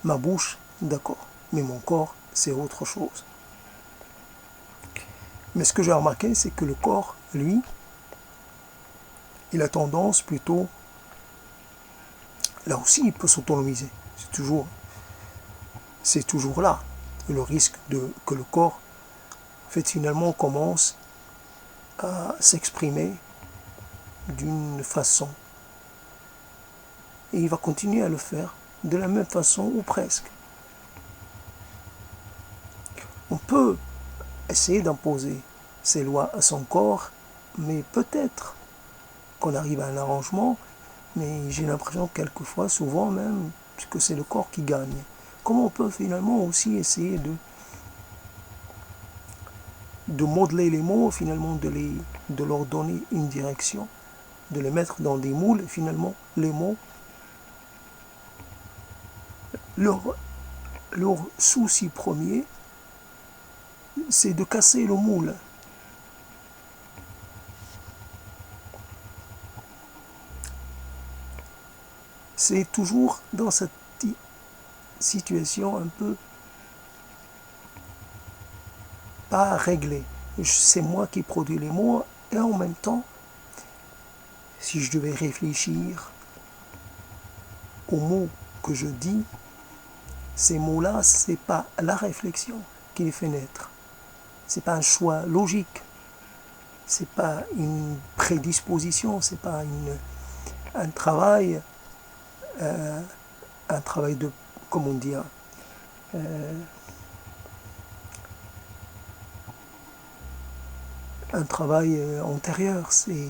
Ma bouche, d'accord, mais mon corps, c'est autre chose. Mais ce que j'ai remarqué, c'est que le corps, lui, il a tendance plutôt, là aussi, il peut s'autonomiser. C'est toujours là. Le risque que le corps, en fait, finalement, commence à s'exprimer d'une façon. Et il va continuer à le faire de la même façon, ou presque. On peut essayer d'imposer ses lois à son corps, mais peut-être qu'on arrive à un arrangement, mais j'ai l'impression quelquefois, souvent même, que c'est le corps qui gagne. comment on peut finalement aussi essayer de modeler les mots, finalement de leur donner une direction, de les mettre dans des moules, et finalement les mots, leur, leur souci premier, c'est de casser le moule. C'est toujours dans cette situation un peu pas réglée. C'est moi qui produis les mots et en même temps, si je devais réfléchir aux mots que je dis, ces mots-là, c'est pas la réflexion qui les fait naître. C'est pas un choix logique. C'est pas une prédisposition. C'est pas un travail, de, comment dire, un travail antérieur. C'est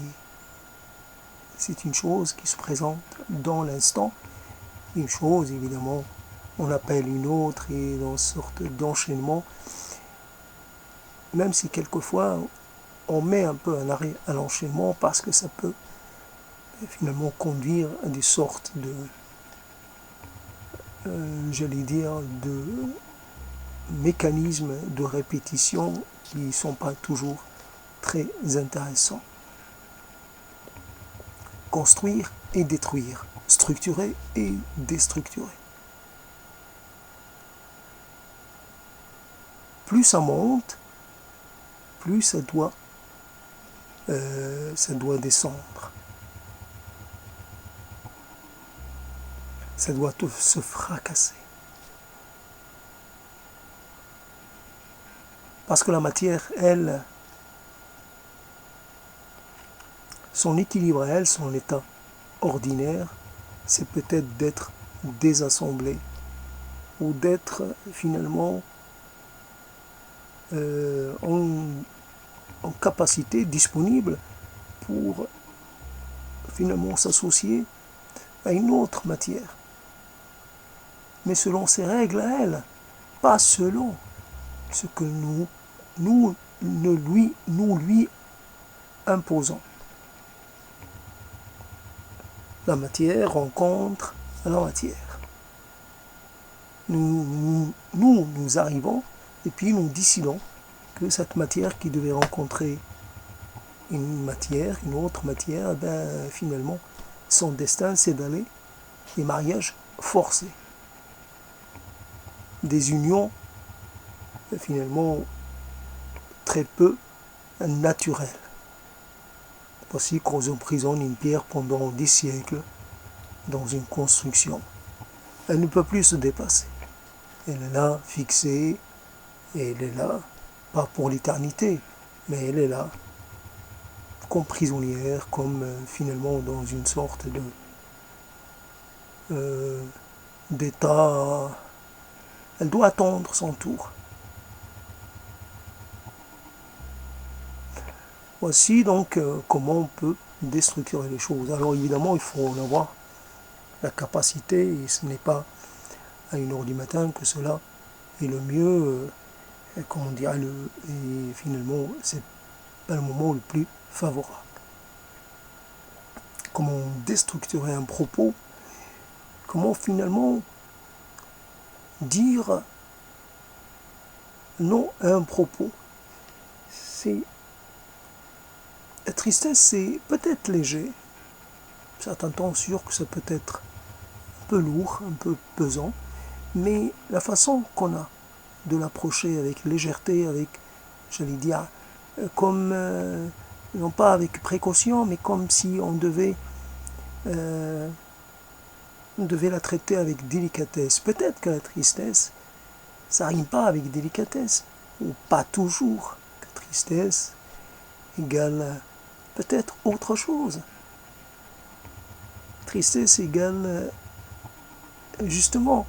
une chose qui se présente dans l'instant. Une chose, évidemment, on appelle une autre et dans une sorte d'enchaînement. Même si quelquefois on met un peu un arrêt à l'enchaînement parce que ça peut finalement conduire à des sortes de, j'allais dire, de mécanismes de répétition qui ne sont pas toujours très intéressants. Construire et détruire, structurer et déstructurer. Plus ça monte, plus ça doit descendre. Ça doit tout se fracasser. Parce que la matière, elle, son équilibre à elle, son état ordinaire, c'est peut-être d'être désassemblé ou d'être finalement en capacité disponible pour finalement s'associer à une autre matière. Mais selon ses règles à elle, pas selon ce que nous lui imposons. La matière rencontre la matière. Nous arrivons et puis nous décidons que cette matière qui devait rencontrer une autre matière, finalement, son destin, c'est d'aller des mariages forcés. Des unions, finalement, très peu naturelles. Voici qu'on emprisonne une pierre pendant des siècles dans une construction. Elle ne peut plus se déplacer. Elle est là, fixée, et elle est là, pas pour l'éternité, mais elle est là, comme prisonnière, comme finalement dans une sorte d'état. Elle doit attendre son tour. Voici donc comment on peut déstructurer les choses. Alors évidemment, il faut en avoir la capacité, et ce n'est pas à 1h du matin que cela est le mieux, comment dire, et finalement, c'est pas le moment le plus favorable. Comment déstructurer un propos, comment finalement dire non à un propos. La tristesse, c'est peut-être léger. Certains temps sûr que ça peut être un peu lourd, un peu pesant, mais la façon qu'on a de l'approcher avec légèreté, avec, j'allais dire, comme, non pas avec précaution, mais comme si on devait la traiter avec délicatesse. Peut-être que la tristesse, ça rime pas avec délicatesse, ou pas toujours, que tristesse égale peut-être autre chose. Tristesse égale justement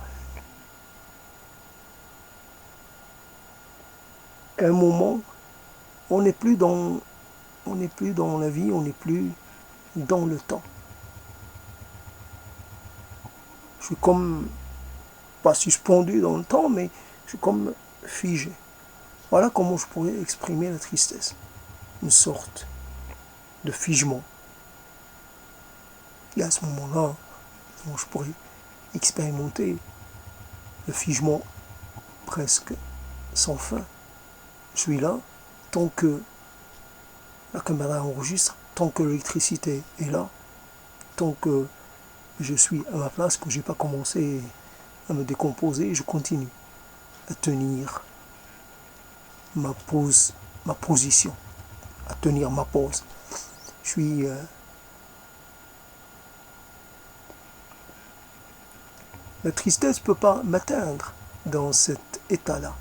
un moment, on n'est plus dans la vie, on n'est plus dans le temps. Je suis comme pas suspendu dans le temps, mais je suis comme figé. Voilà comment je pourrais exprimer la tristesse. Une sorte de figement. Et à ce moment-là, je pourrais expérimenter le figement presque sans fin. Je suis là, tant que la caméra enregistre, tant que l'électricité est là, tant que je suis à ma place, que je n'ai pas commencé à me décomposer, je continue à tenir ma position, à tenir ma pose. Je suis la tristesse ne peut pas m'atteindre dans cet état-là.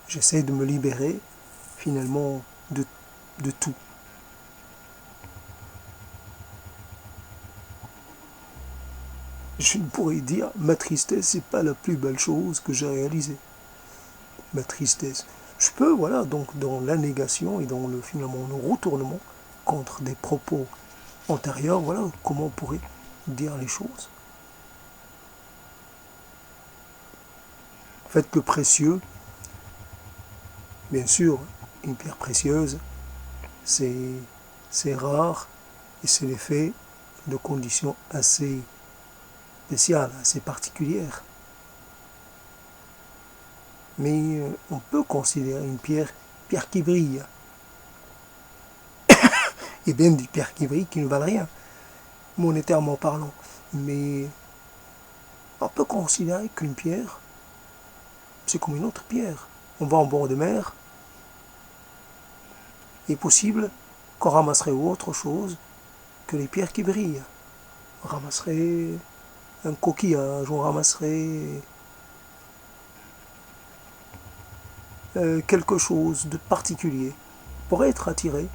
J'essaie de me libérer finalement de tout. Je pourrais dire, ma tristesse, c'est pas la plus belle chose que j'ai réalisée. Ma tristesse. Je peux, voilà, donc dans la négation et dans finalement le retournement contre des propos antérieurs, voilà comment on pourrait dire les choses. En fait, le précieux, bien sûr, une pierre précieuse, c'est rare et c'est l'effet de conditions assez spéciales, assez particulières. Mais on peut considérer une pierre qui brille. Et bien des pierres qui brillent qui ne valent rien, monétairement parlant. Mais on peut considérer qu'une pierre, c'est comme une autre pierre. On va en bord de mer, il est possible qu'on ramasserait autre chose que les pierres qui brillent. On ramasserait un coquillage, on ramasserait quelque chose de particulier pourrait être attiré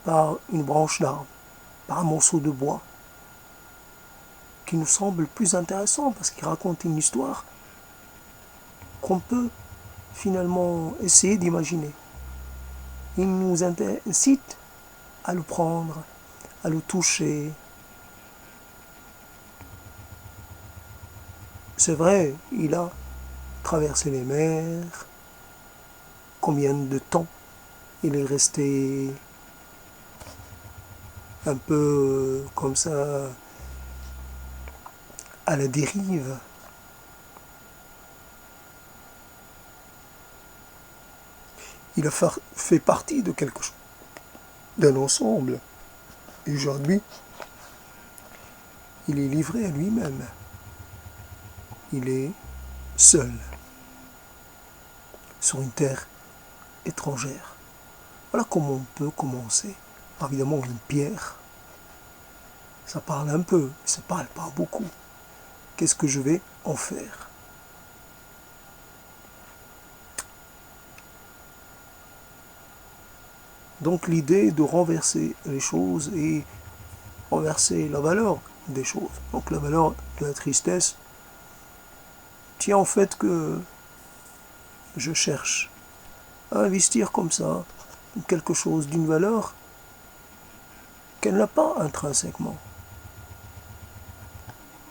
par une branche d'arbre, par un morceau de bois qui nous semble plus intéressant parce qu'il raconte une histoire qu'on peut finalement essayer d'imaginer. Il nous incite à le prendre, à le toucher. C'est vrai, il a traversé les mers. Combien de temps il est resté un peu comme ça à la dérive. Il a fait partie de quelque chose, d'un ensemble. Et aujourd'hui, il est livré à lui-même. Il est seul sur une terre étrangère. Voilà comment on peut commencer. Évidemment, une pierre, ça parle un peu, mais ça ne parle pas beaucoup. Qu'est-ce que je vais en faire? Donc l'idée de renverser les choses et renverser la valeur des choses. Donc la valeur de la tristesse tient en fait que je cherche à investir comme ça quelque chose d'une valeur qu'elle n'a pas intrinsèquement.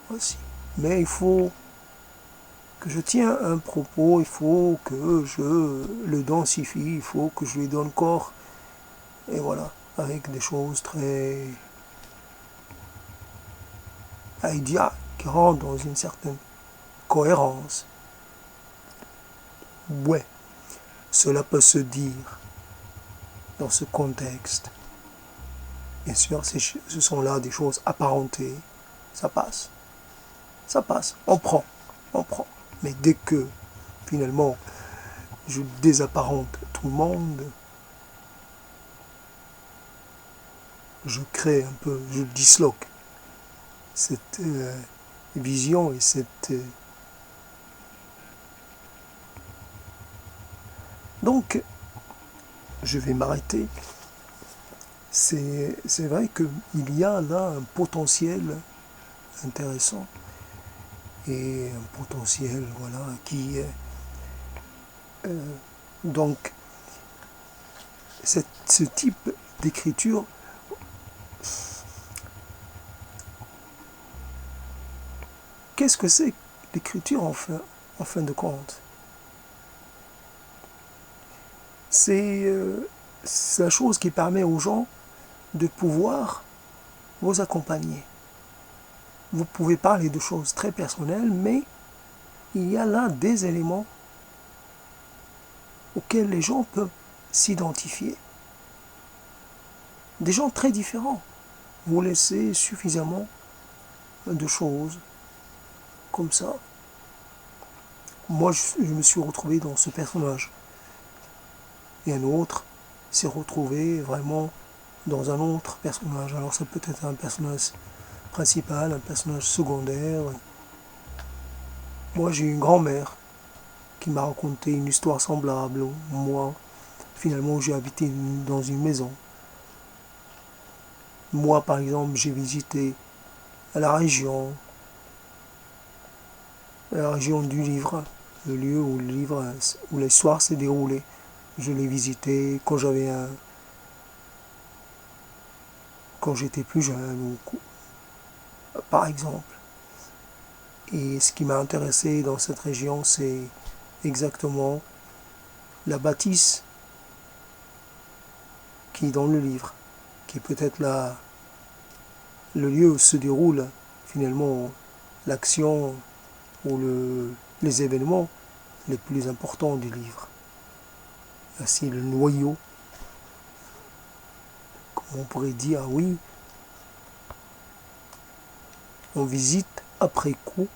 Voici. Mais il faut que je tienne un propos, il faut que je le densifie, il faut que je lui donne corps. Et voilà, avec des choses très idéales qui rentrent dans une certaine cohérence. Ouais, cela peut se dire dans ce contexte. Bien sûr, ce sont là des choses apparentées. Ça passe. Ça passe. On prend. Mais dès que, finalement, je désapparente tout le monde, je crée un peu, je disloque cette vision et cette... Donc, je vais m'arrêter. C'est vrai qu'il y a là un potentiel intéressant et un potentiel voilà, qui est... donc, ce type d'écriture qu'est-ce que c'est l'écriture en fin de compte? C'est la chose qui permet aux gens de pouvoir vous accompagner. Vous pouvez parler de choses très personnelles, mais il y a là des éléments auxquels les gens peuvent s'identifier. Des gens très différents. Vous laissez suffisamment de choses comme ça. Moi, je me suis retrouvé dans ce personnage. Et un autre s'est retrouvé vraiment dans un autre personnage. Alors ça peut être un personnage principal, un personnage secondaire. Moi, j'ai une grand-mère qui m'a raconté une histoire semblable. Moi, finalement, j'ai habité dans une maison. Moi, par exemple, j'ai visité la région du livre, le lieu où le livre, où l'histoire s'est déroulée. Je l'ai visité quand j'étais plus jeune, par exemple. Et ce qui m'a intéressé dans cette région, c'est exactement la bâtisse qui est dans le livre, qui est peut-être le lieu où se déroule finalement l'action ou les événements les plus importants du livre. Ainsi, le noyau, comme on pourrait dire, oui, on visite après coup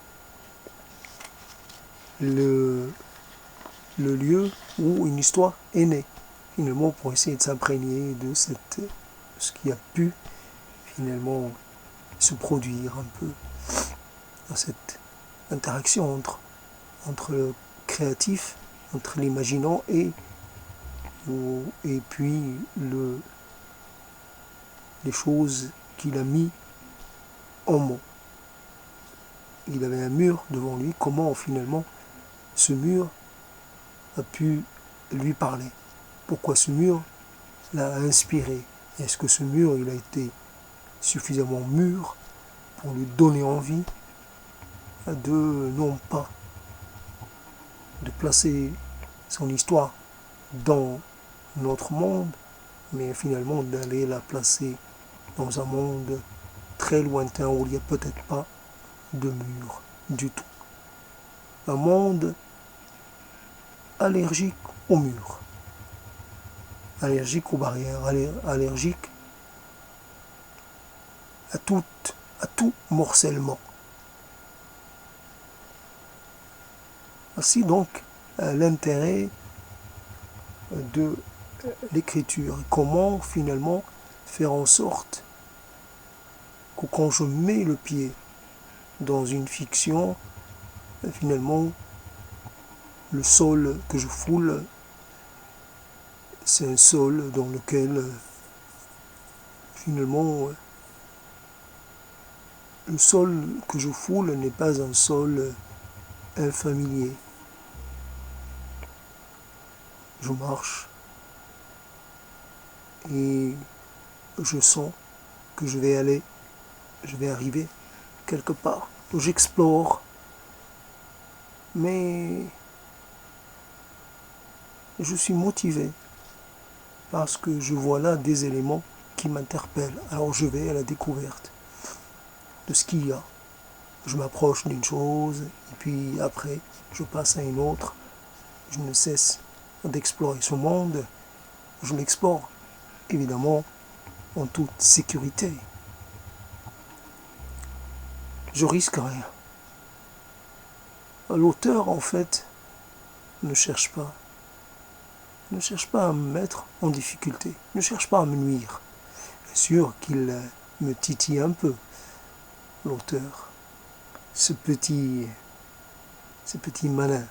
le lieu où une histoire est née, finalement, pour essayer de s'imprégner de ce qui a pu finalement se produire un peu dans cette interaction entre le créatif, entre l'imaginant et puis les choses qu'il a mis en mots. Il avait un mur devant lui, comment finalement ce mur a pu lui parler. Pourquoi ce mur l'a inspiré? Est-ce que ce mur, il a été suffisamment mûr pour lui donner envie de, non pas de placer son histoire dans notre monde, mais finalement d'aller la placer dans un monde très lointain où il n'y a peut-être pas de mur du tout. Un monde allergique aux murs, allergique aux barrières, allergique à tout morcellement. Ainsi donc l'intérêt de l'écriture, comment finalement faire en sorte que quand je mets le pied dans une fiction, finalement le sol que je foule, c'est un sol dans lequel finalement le sol que je foule n'est pas un sol infamilier. Je marche et je sens que je vais arriver quelque part. J'explore, mais je suis motivé parce que je vois là des éléments qui m'interpellent. Alors je vais à la découverte de ce qu'il y a. Je m'approche d'une chose et puis après je passe à une autre. Je ne cesse d'explorer ce monde. Je l'explore évidemment en toute sécurité. Je risque rien. L'auteur en fait ne cherche pas à me mettre en difficulté, ne cherche pas à me nuire. Bien sûr qu'il me titille un peu, l'auteur, ce petit malin,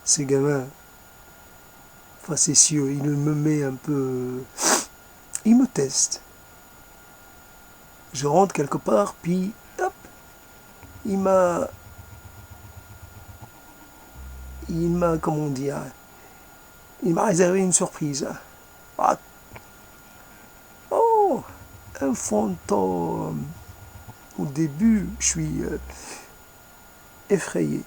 ce gamin facétieux, il me met un peu, il me teste. Je rentre quelque part, puis hop, il m'a, comment dire, il m'a réservé une surprise. Ah, oh, un fantôme. Au début, je suis effrayé.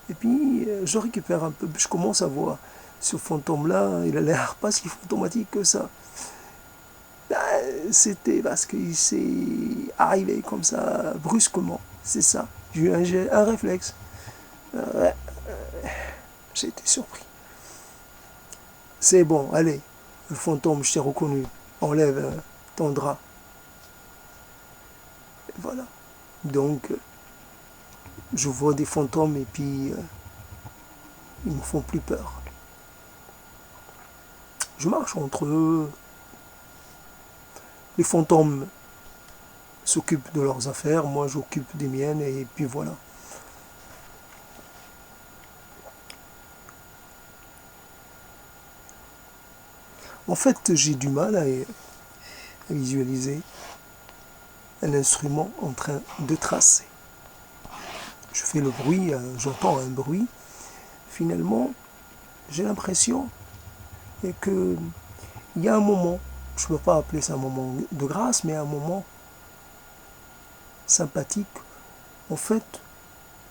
Et puis, je récupère un peu, je commence à voir ce fantôme-là, il a l'air pas si fantomatique que ça. C'était parce qu'il s'est arrivé comme ça, brusquement. C'est ça. J'ai eu un réflexe. Ouais, j'ai été surpris. C'est bon, allez, le fantôme, je t'ai reconnu. Enlève ton drap. Et voilà. Donc, je vois des fantômes et puis ils me font plus peur. Je marche entre eux. Les fantômes s'occupent de leurs affaires, moi j'occupe des miennes et puis voilà. En fait, j'ai du mal à visualiser un instrument en train de tracer. Je fais le bruit, j'entends un bruit. Finalement, j'ai l'impression que il y a un moment, je ne peux pas appeler ça un moment de grâce, mais un moment sympathique. En fait,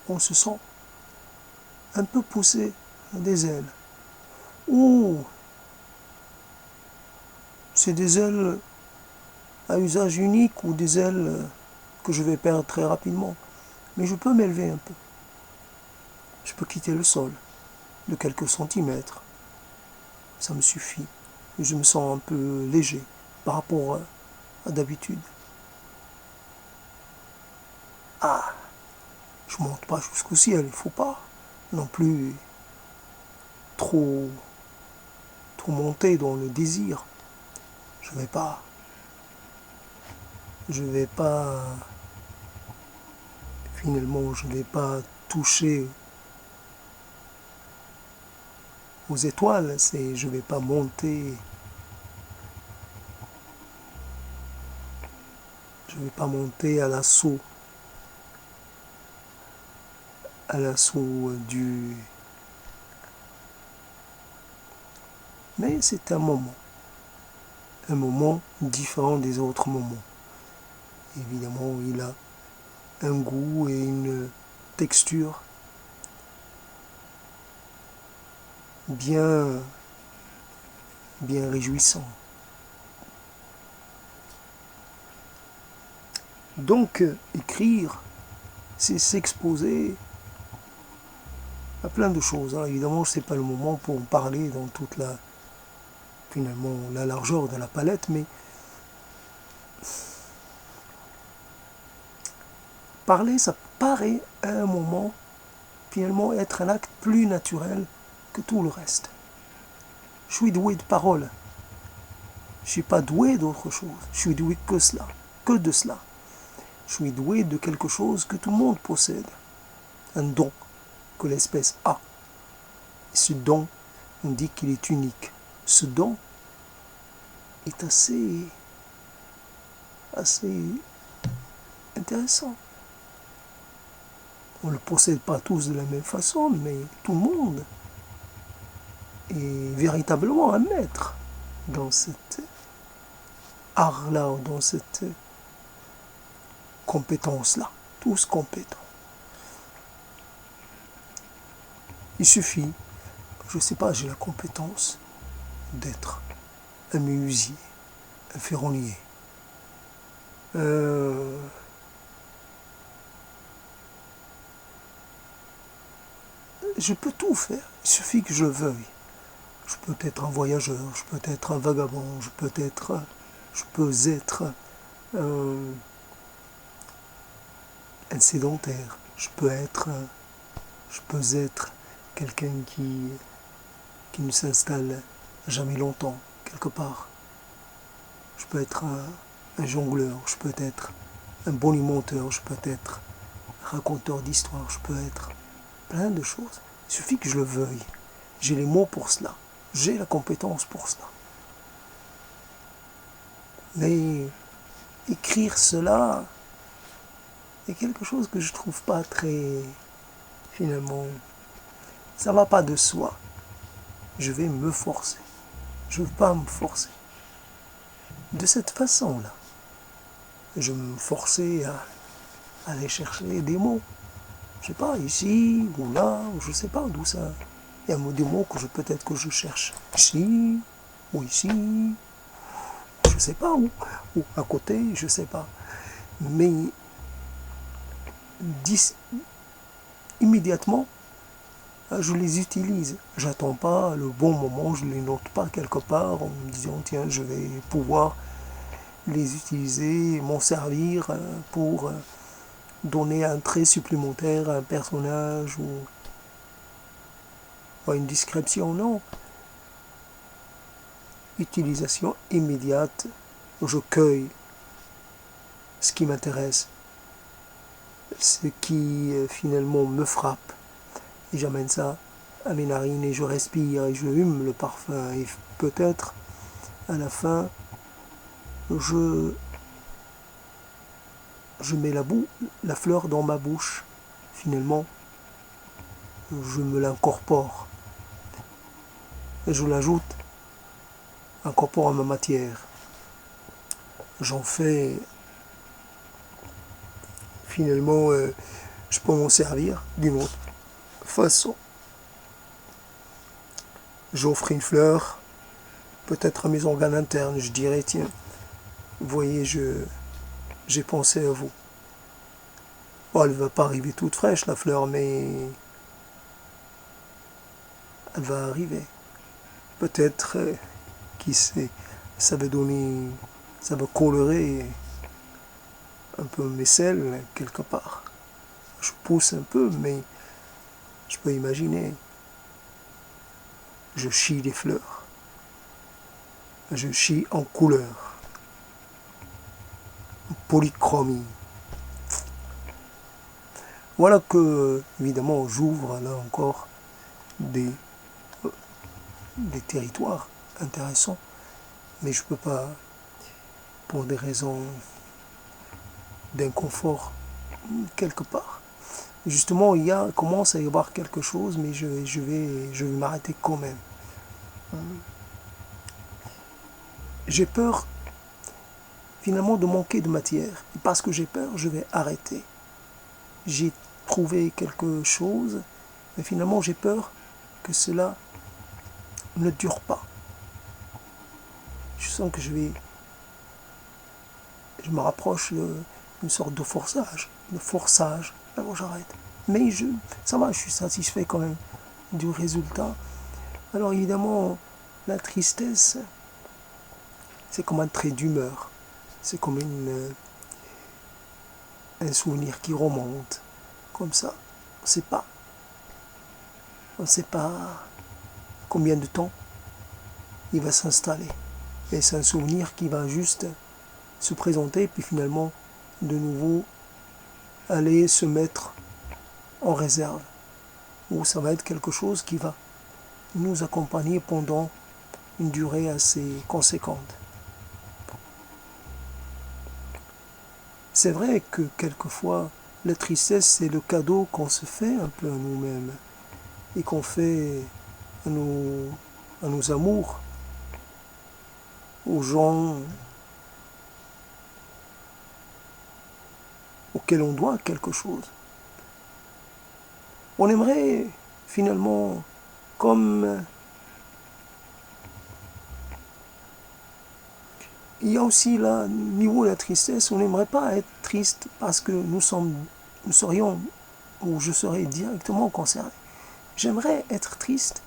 on se sent un peu poussé des ailes. Ou c'est des ailes à usage unique ou des ailes que je vais perdre très rapidement. Mais je peux m'élever un peu. Je peux quitter le sol de quelques centimètres. Ça me suffit. Et je me sens un peu léger par rapport à d'habitude. Ah, je monte pas jusqu'au ciel, il ne faut pas non plus trop monter dans le désir. Je vais pas finalement je vais pas toucher aux étoiles, je vais pas monter, à l'assaut du. Mais c'est un moment différent des autres moments. Évidemment, il a un goût et une texture bien réjouissant. Donc, écrire, c'est s'exposer à plein de choses. Alors, évidemment, ce n'est pas le moment pour en parler dans toute finalement, la largeur de la palette, mais parler, ça paraît à un moment, finalement, être un acte plus naturel que tout le reste. Je suis doué de parole. Je ne suis pas doué d'autre chose. Je suis doué que de cela. Je suis doué de quelque chose que tout le monde possède. Un don que l'espèce a. Et ce don, on dit qu'il est unique. Ce don est assez intéressant. On ne le possède pas tous de la même façon, mais tout le monde est véritablement un maître dans cet art-là, ou dans cette compétence-là. Tous compétents. Il suffit, je ne sais pas, j'ai la compétence d'être un menuisier, un ferronnier. Je peux tout faire, il suffit que je le veuille. Je peux être un voyageur, je peux être un vagabond, je peux être un sédentaire, je peux être quelqu'un qui ne s'installe jamais longtemps, quelque part. Je peux être un jongleur, je peux être un bonimenteur, je peux être un raconteur d'histoire, je peux être plein de choses. Il suffit que je le veuille. J'ai les mots pour cela. J'ai la compétence pour cela. Mais écrire cela est quelque chose que je trouve pas très, finalement, ça va pas de soi. Je vais me forcer. Je ne veux pas me forcer. De cette façon-là, je me forçais à aller chercher des mots. je sais pas, ici ou là, je sais pas d'où ça. Il y a des mots que peut-être que je cherche ici ou ici, je sais pas où, ou à côté, je sais pas. Mais immédiatement, je les utilise. J'attends pas le bon moment, je les note pas quelque part en me disant tiens, je vais pouvoir les utiliser, m'en servir pour donner un trait supplémentaire à un personnage ou à une description. Non. Utilisation immédiate, je cueille ce qui m'intéresse, ce qui finalement me frappe, et j'amène ça à mes narines et je respire et je hume le parfum et peut-être à la fin je mets la fleur dans ma bouche. Finalement, je me l'incorpore et je l'ajoute, incorpore à ma matière. J'en fais finalement, je peux m'en servir d'une autre façon. J'offre une fleur, peut-être à mes organes internes, je dirais tiens, vous voyez, j'ai pensé à vous. Bon, elle ne va pas arriver toute fraîche la fleur, mais elle va arriver. Peut-être, qui sait, ça va colorer un peu mes selles quelque part. Je pousse un peu, mais je peux imaginer. Je chie des fleurs. Je chie en couleur, en polychromie. Voilà que, évidemment, j'ouvre là encore des territoires intéressants, mais je ne peux pas, pour des raisons d'inconfort, quelque part. Justement, commence à y avoir quelque chose, mais je vais m'arrêter quand même. J'ai peur, finalement, de manquer de matière. Et parce que j'ai peur, je vais arrêter. J'ai trouvé quelque chose, mais finalement, j'ai peur que cela ne dure pas. Je sens que je me rapproche d'une sorte de forçage. Alors j'arrête. Mais ça va, je suis satisfait quand même du résultat. Alors évidemment, la tristesse, c'est comme un trait d'humeur. C'est comme un souvenir qui remonte, comme ça. On ne sait pas combien de temps il va s'installer. Et c'est un souvenir qui va juste se présenter, puis finalement, de nouveau, aller se mettre en réserve. Ou ça va être quelque chose qui va nous accompagner pendant une durée assez conséquente. C'est vrai que quelquefois, la tristesse, c'est le cadeau qu'on se fait un peu à nous-mêmes et qu'on fait à nos amours, aux gens auxquels on doit quelque chose. On aimerait finalement, comme il y a aussi là, au niveau de la tristesse, on n'aimerait pas être triste parce que nous serions, ou je serais directement concerné. J'aimerais être triste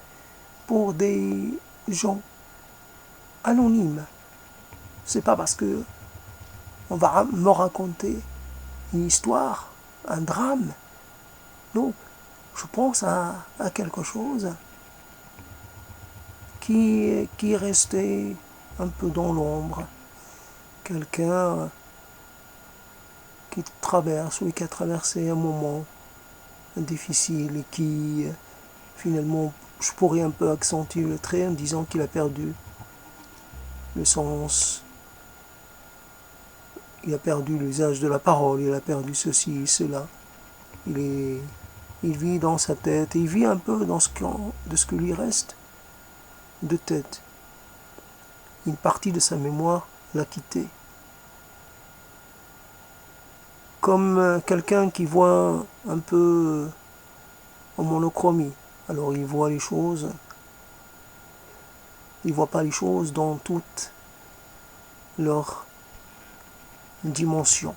pour des gens anonymes. C'est pas parce que on va me raconter une histoire, un drame. Non, je pense à quelque chose qui est resté un peu dans l'ombre. Quelqu'un qui traverse ou qui a traversé un moment difficile et qui finalement, je pourrais un peu accentuer le trait en disant qu'il a perdu le sens, il a perdu l'usage de la parole, il a perdu ceci, cela. Il vit dans sa tête, et il vit un peu de ce que lui reste de tête. Une partie de sa mémoire l'a quitté. comme quelqu'un qui voit un peu en monochromie. Alors il voit les choses, il voit pas les choses dans toutes leurs dimensions.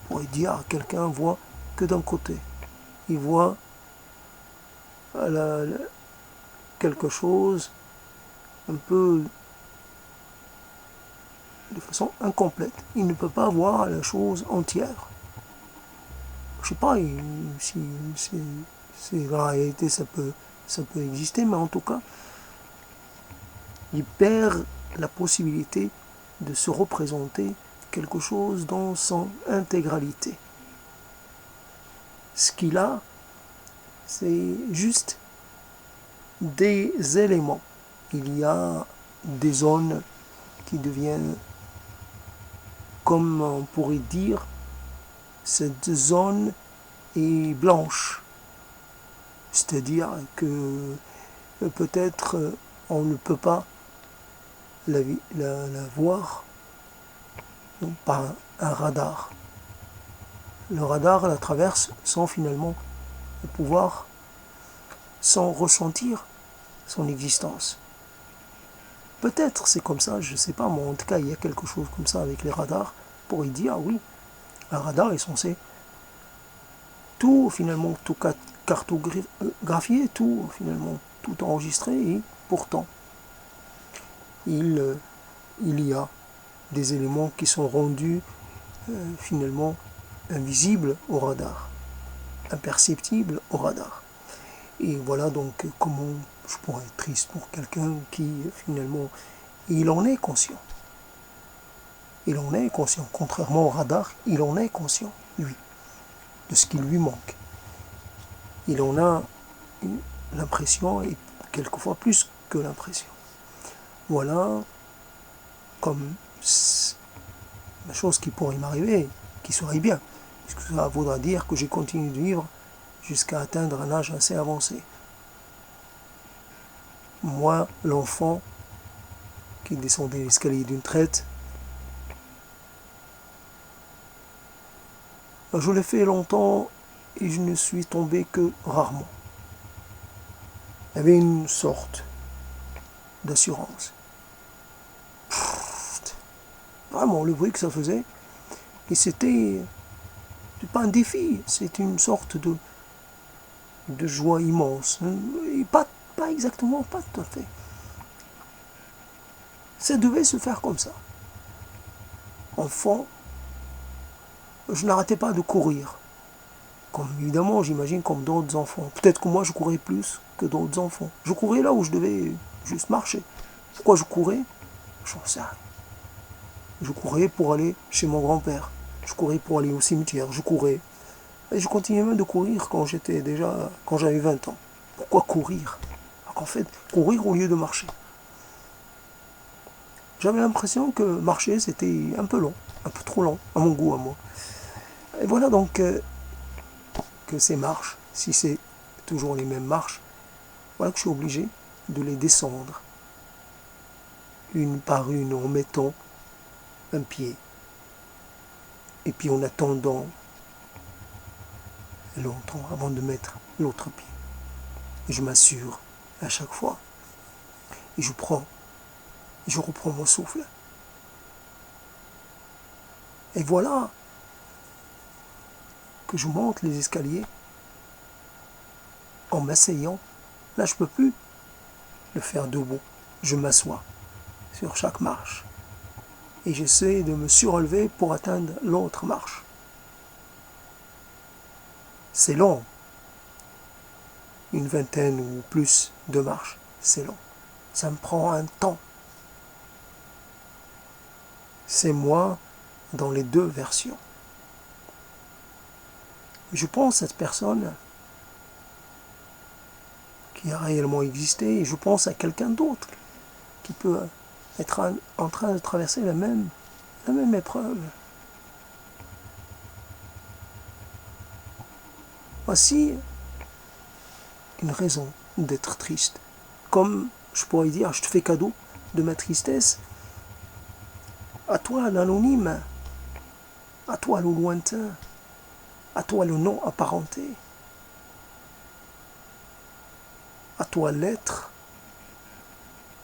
On pourrait dire quelqu'un voit que d'un côté. Il voit quelque chose un peu de façon incomplète. Il ne peut pas voir la chose entière. Je sais pas si la réalité ça peut exister, mais en tout cas, il perd la possibilité de se représenter quelque chose dans son intégralité. Ce qu'il a, c'est juste des éléments. Il y a des zones qui deviennent, comme on pourrait dire, cette zone est blanche. C'est-à-dire que peut-être on ne peut pas la voir par un radar. Le radar la traverse sans finalement pouvoir, sans ressentir son existence. Peut-être c'est comme ça, je ne sais pas, mais en tout cas il y a quelque chose comme ça avec les radars pour y dire, oui, un radar est censé tout finalement, tout cartographier, tout finalement, tout enregistrer, et pourtant il y a des éléments qui sont rendus finalement invisibles au radar, imperceptibles au radar. Et voilà donc comment je pourrais être triste pour quelqu'un qui finalement, il en est conscient. Il en est conscient, contrairement au radar, il en est conscient, lui, de ce qui lui manque. Il en a l'impression, et quelquefois plus que l'impression. Voilà comme la chose qui pourrait m'arriver, qui serait bien, puisque ça voudra dire que j'ai continué de vivre jusqu'à atteindre un âge assez avancé. Moi, l'enfant qui descendait l'escalier d'une traite, je l'ai fait longtemps et je ne suis tombé que rarement. Il y avait une sorte d'assurance. Vraiment, le bruit que ça faisait. Et c'était pas un défi, c'est une sorte de joie immense. Et pas exactement, pas tout à fait. Ça devait se faire comme ça. Enfant, je n'arrêtais pas de courir. Comme évidemment, j'imagine, comme d'autres enfants. Peut-être que moi, je courais plus que d'autres enfants. Je courais là où je devais juste marcher. Pourquoi je courais? J'en sais rien. Je courais pour aller chez mon grand-père. Je courais pour aller au cimetière. Je courais. Et je continuais même de courir quand j'avais 20 ans. Pourquoi courir? Alors qu'en fait, courir au lieu de marcher. J'avais l'impression que marcher, c'était un peu long. Un peu trop long, à mon goût, à moi. Et voilà donc que ces marches, si c'est toujours les mêmes marches, voilà que je suis obligé de les descendre une par une en mettant un pied et puis en attendant longtemps avant de mettre l'autre pied. Et je m'assure à chaque fois et je reprends mon souffle. Et voilà que je monte les escaliers en m'asseyant. Là, je ne peux plus le faire debout. Je m'assois sur chaque marche et j'essaie de me surélever pour atteindre l'autre marche. C'est long. Une vingtaine ou plus de marches, c'est long. Ça me prend un temps. C'est moi dans les deux versions. Je pense à cette personne qui a réellement existé et je pense à quelqu'un d'autre qui peut être en train de traverser la même épreuve. Voici une raison d'être triste. Comme je pourrais dire, je te fais cadeau de ma tristesse. À toi, l'anonyme, à toi le lointain, à toi le non apparenté, à toi l'être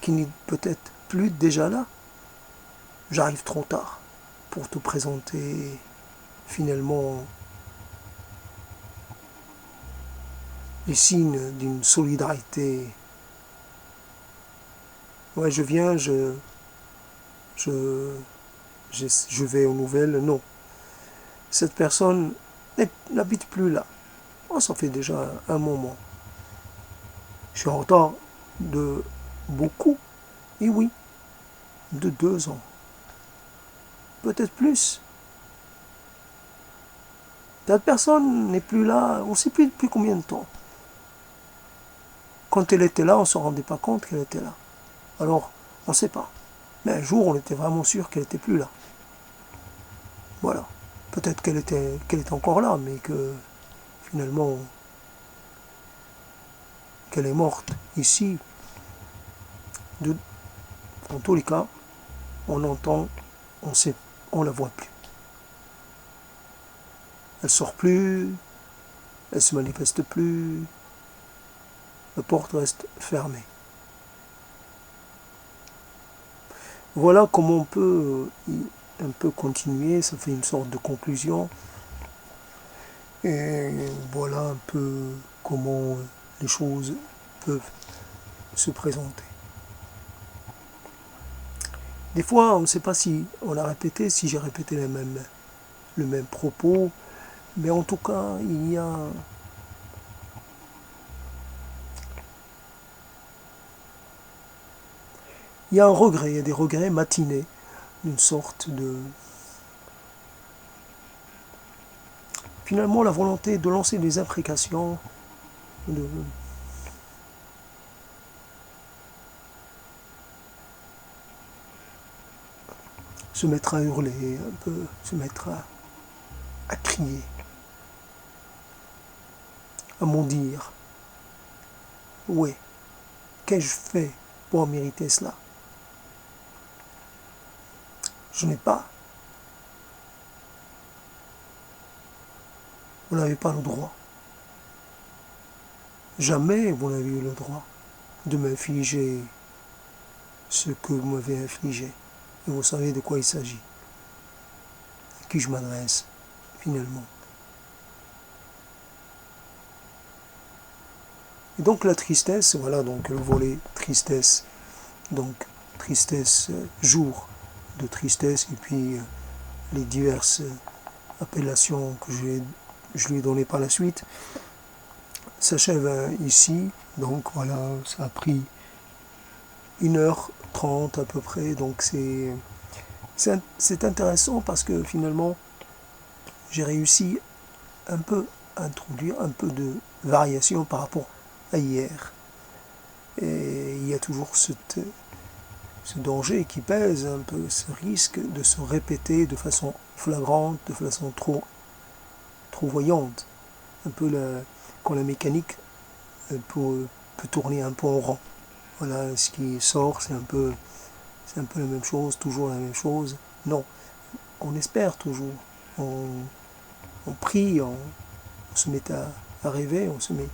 qui n'est peut-être plus déjà là. J'arrive trop tard pour te présenter finalement les signes d'une solidarité. Ouais, je viens, je, je vais aux nouvelles. Non, cette personne n'habite plus là. Oh, ça fait déjà un moment. Je suis en retard de beaucoup, et oui, de 2 ans. Peut-être plus. Cette personne n'est plus là, on ne sait plus depuis combien de temps. Quand elle était là, on ne se rendait pas compte qu'elle était là. Alors, on ne sait pas. Mais un jour, on était vraiment sûr qu'elle n'était plus là. Voilà. Peut-être qu'elle était encore là, mais que finalement, qu'elle est morte ici. En tous les cas, on entend, on sait, on la voit plus. Elle sort plus, elle se manifeste plus, la porte reste fermée. Voilà comment on peut un peu continuer, ça fait une sorte de conclusion. Et voilà un peu comment les choses peuvent se présenter. Des fois, on ne sait pas si on a répété, si j'ai répété le même propos, mais en tout cas, il y a un regret, il y a des regrets matinés, d'une sorte de... Finalement, la volonté de lancer des imprécations, de se mettre à hurler, un peu, se mettre à crier, à maudire. Ouais, qu'ai-je fait pour mériter cela? Je n'ai pas. Vous n'avez pas le droit. Jamais vous n'avez eu le droit de m'infliger ce que vous m'avez infligé. Et vous savez de quoi il s'agit. À qui je m'adresse, finalement. Et donc la tristesse, voilà donc le volet tristesse. Donc tristesse, jour de tristesse, et puis les diverses appellations que je lui ai données par la suite, s'achève ici. Donc voilà, ça a pris 1h30 à peu près, donc c'est intéressant parce que finalement j'ai réussi un peu à introduire un peu de variation par rapport à hier. Et il y a toujours ce danger qui pèse un peu, ce risque de se répéter de façon flagrante, de façon trop voyante. Un peu quand la mécanique peut tourner un peu en rond. Voilà, ce qui sort, c'est un peu la même chose, toujours la même chose. Non, on espère toujours, on prie, on se met à rêver, on se met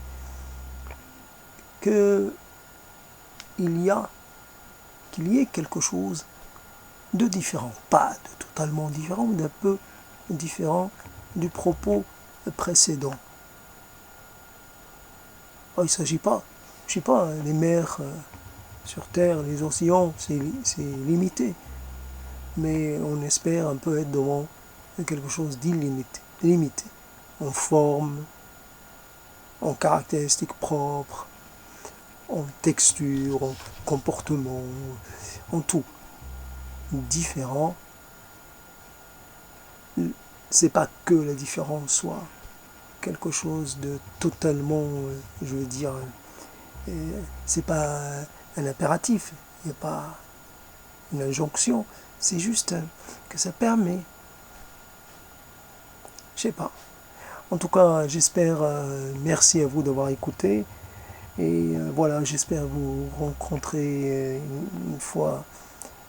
qu'il y ait quelque chose de différent, pas de totalement différent, mais d'un peu différent du propos précédent. Il ne s'agit pas, je ne sais pas, les mers sur Terre, les océans, c'est limité. Mais on espère un peu être devant quelque chose d'illimité, limité, en forme, en caractéristiques propres, en texture, en comportement, en tout. Différent, c'est pas que la différence soit quelque chose de totalement, je veux dire, c'est pas un impératif, il n'y a pas une injonction, c'est juste que ça permet, je sais pas. En tout cas, j'espère, merci à vous d'avoir écouté, et voilà, j'espère vous rencontrer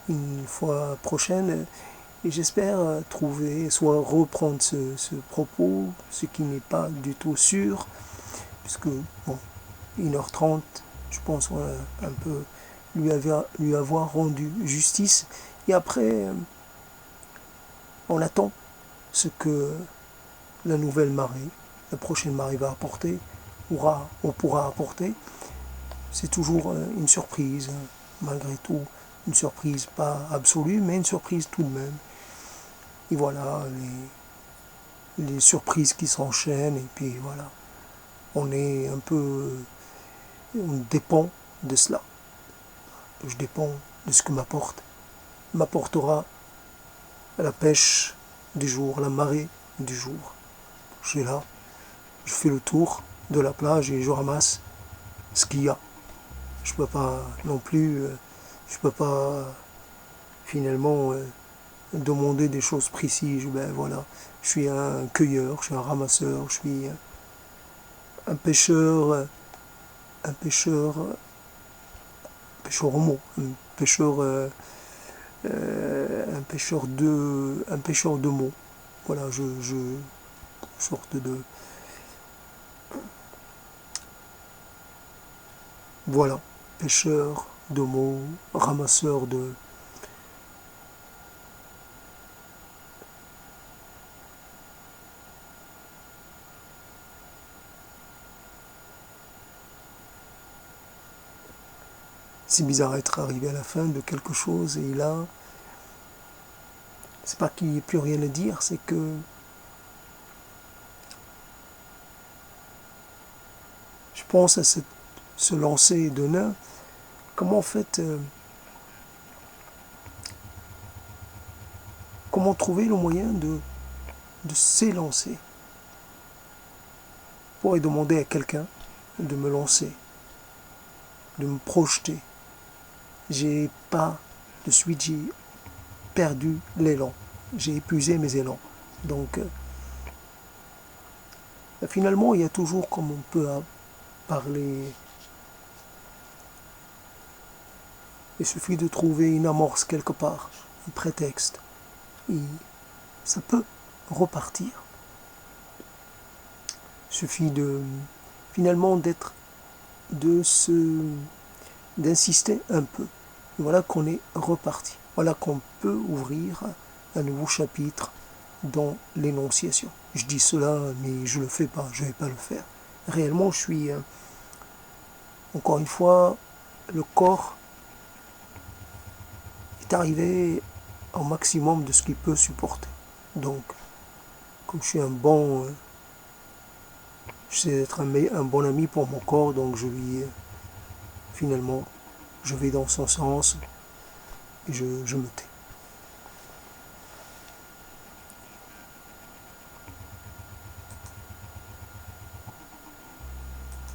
une fois prochaine, Et j'espère trouver, soit reprendre ce propos, ce qui n'est pas du tout sûr, puisque, bon, 1h30, je pense qu'on a un peu lui avoir rendu justice. Et après, on attend ce que la nouvelle marée, la prochaine marée va apporter, on pourra apporter. C'est toujours une surprise, malgré tout. Une surprise pas absolue, mais une surprise tout de même. Et voilà, les surprises qui s'enchaînent, et puis voilà. On est un peu... On dépend de cela. Je dépends de ce que m'apportera la pêche du jour, la marée du jour. Je suis là, je fais le tour de la plage et je ramasse ce qu'il y a. Je peux pas non plus, je peux pas finalement demander des choses précises. Ben voilà, je suis un cueilleur, je suis un ramasseur, je suis un pêcheur, un pêcheur, pêcheur homo, un pêcheur de mots. Voilà, sorte de, voilà, pêcheur de mots, ramasseur de. C'est bizarre d'être arrivé à la fin de quelque chose et là, c'est pas qu'il n'y ait plus rien à dire, c'est que je pense à ce lancer de nain. Comment en fait, comment trouver le moyen de s'élancer? Je pourrais demander à quelqu'un de me lancer, de me projeter. J'ai pas de suite, j'ai perdu l'élan. J'ai épuisé mes élans. Donc, finalement, il y a toujours, comme on peut parler, il suffit de trouver une amorce quelque part, un prétexte, et ça peut repartir. Il suffit finalement d'insister un peu. Et voilà qu'on est reparti. Voilà qu'on peut ouvrir un nouveau chapitre dans l'énonciation. Je dis cela, mais je ne le fais pas, je ne vais pas le faire. Réellement, je suis, encore une fois, le corps est arrivé au maximum de ce qu'il peut supporter. Donc, comme je suis je sais être un bon ami pour mon corps, donc finalement, je vais dans son sens et je me tais.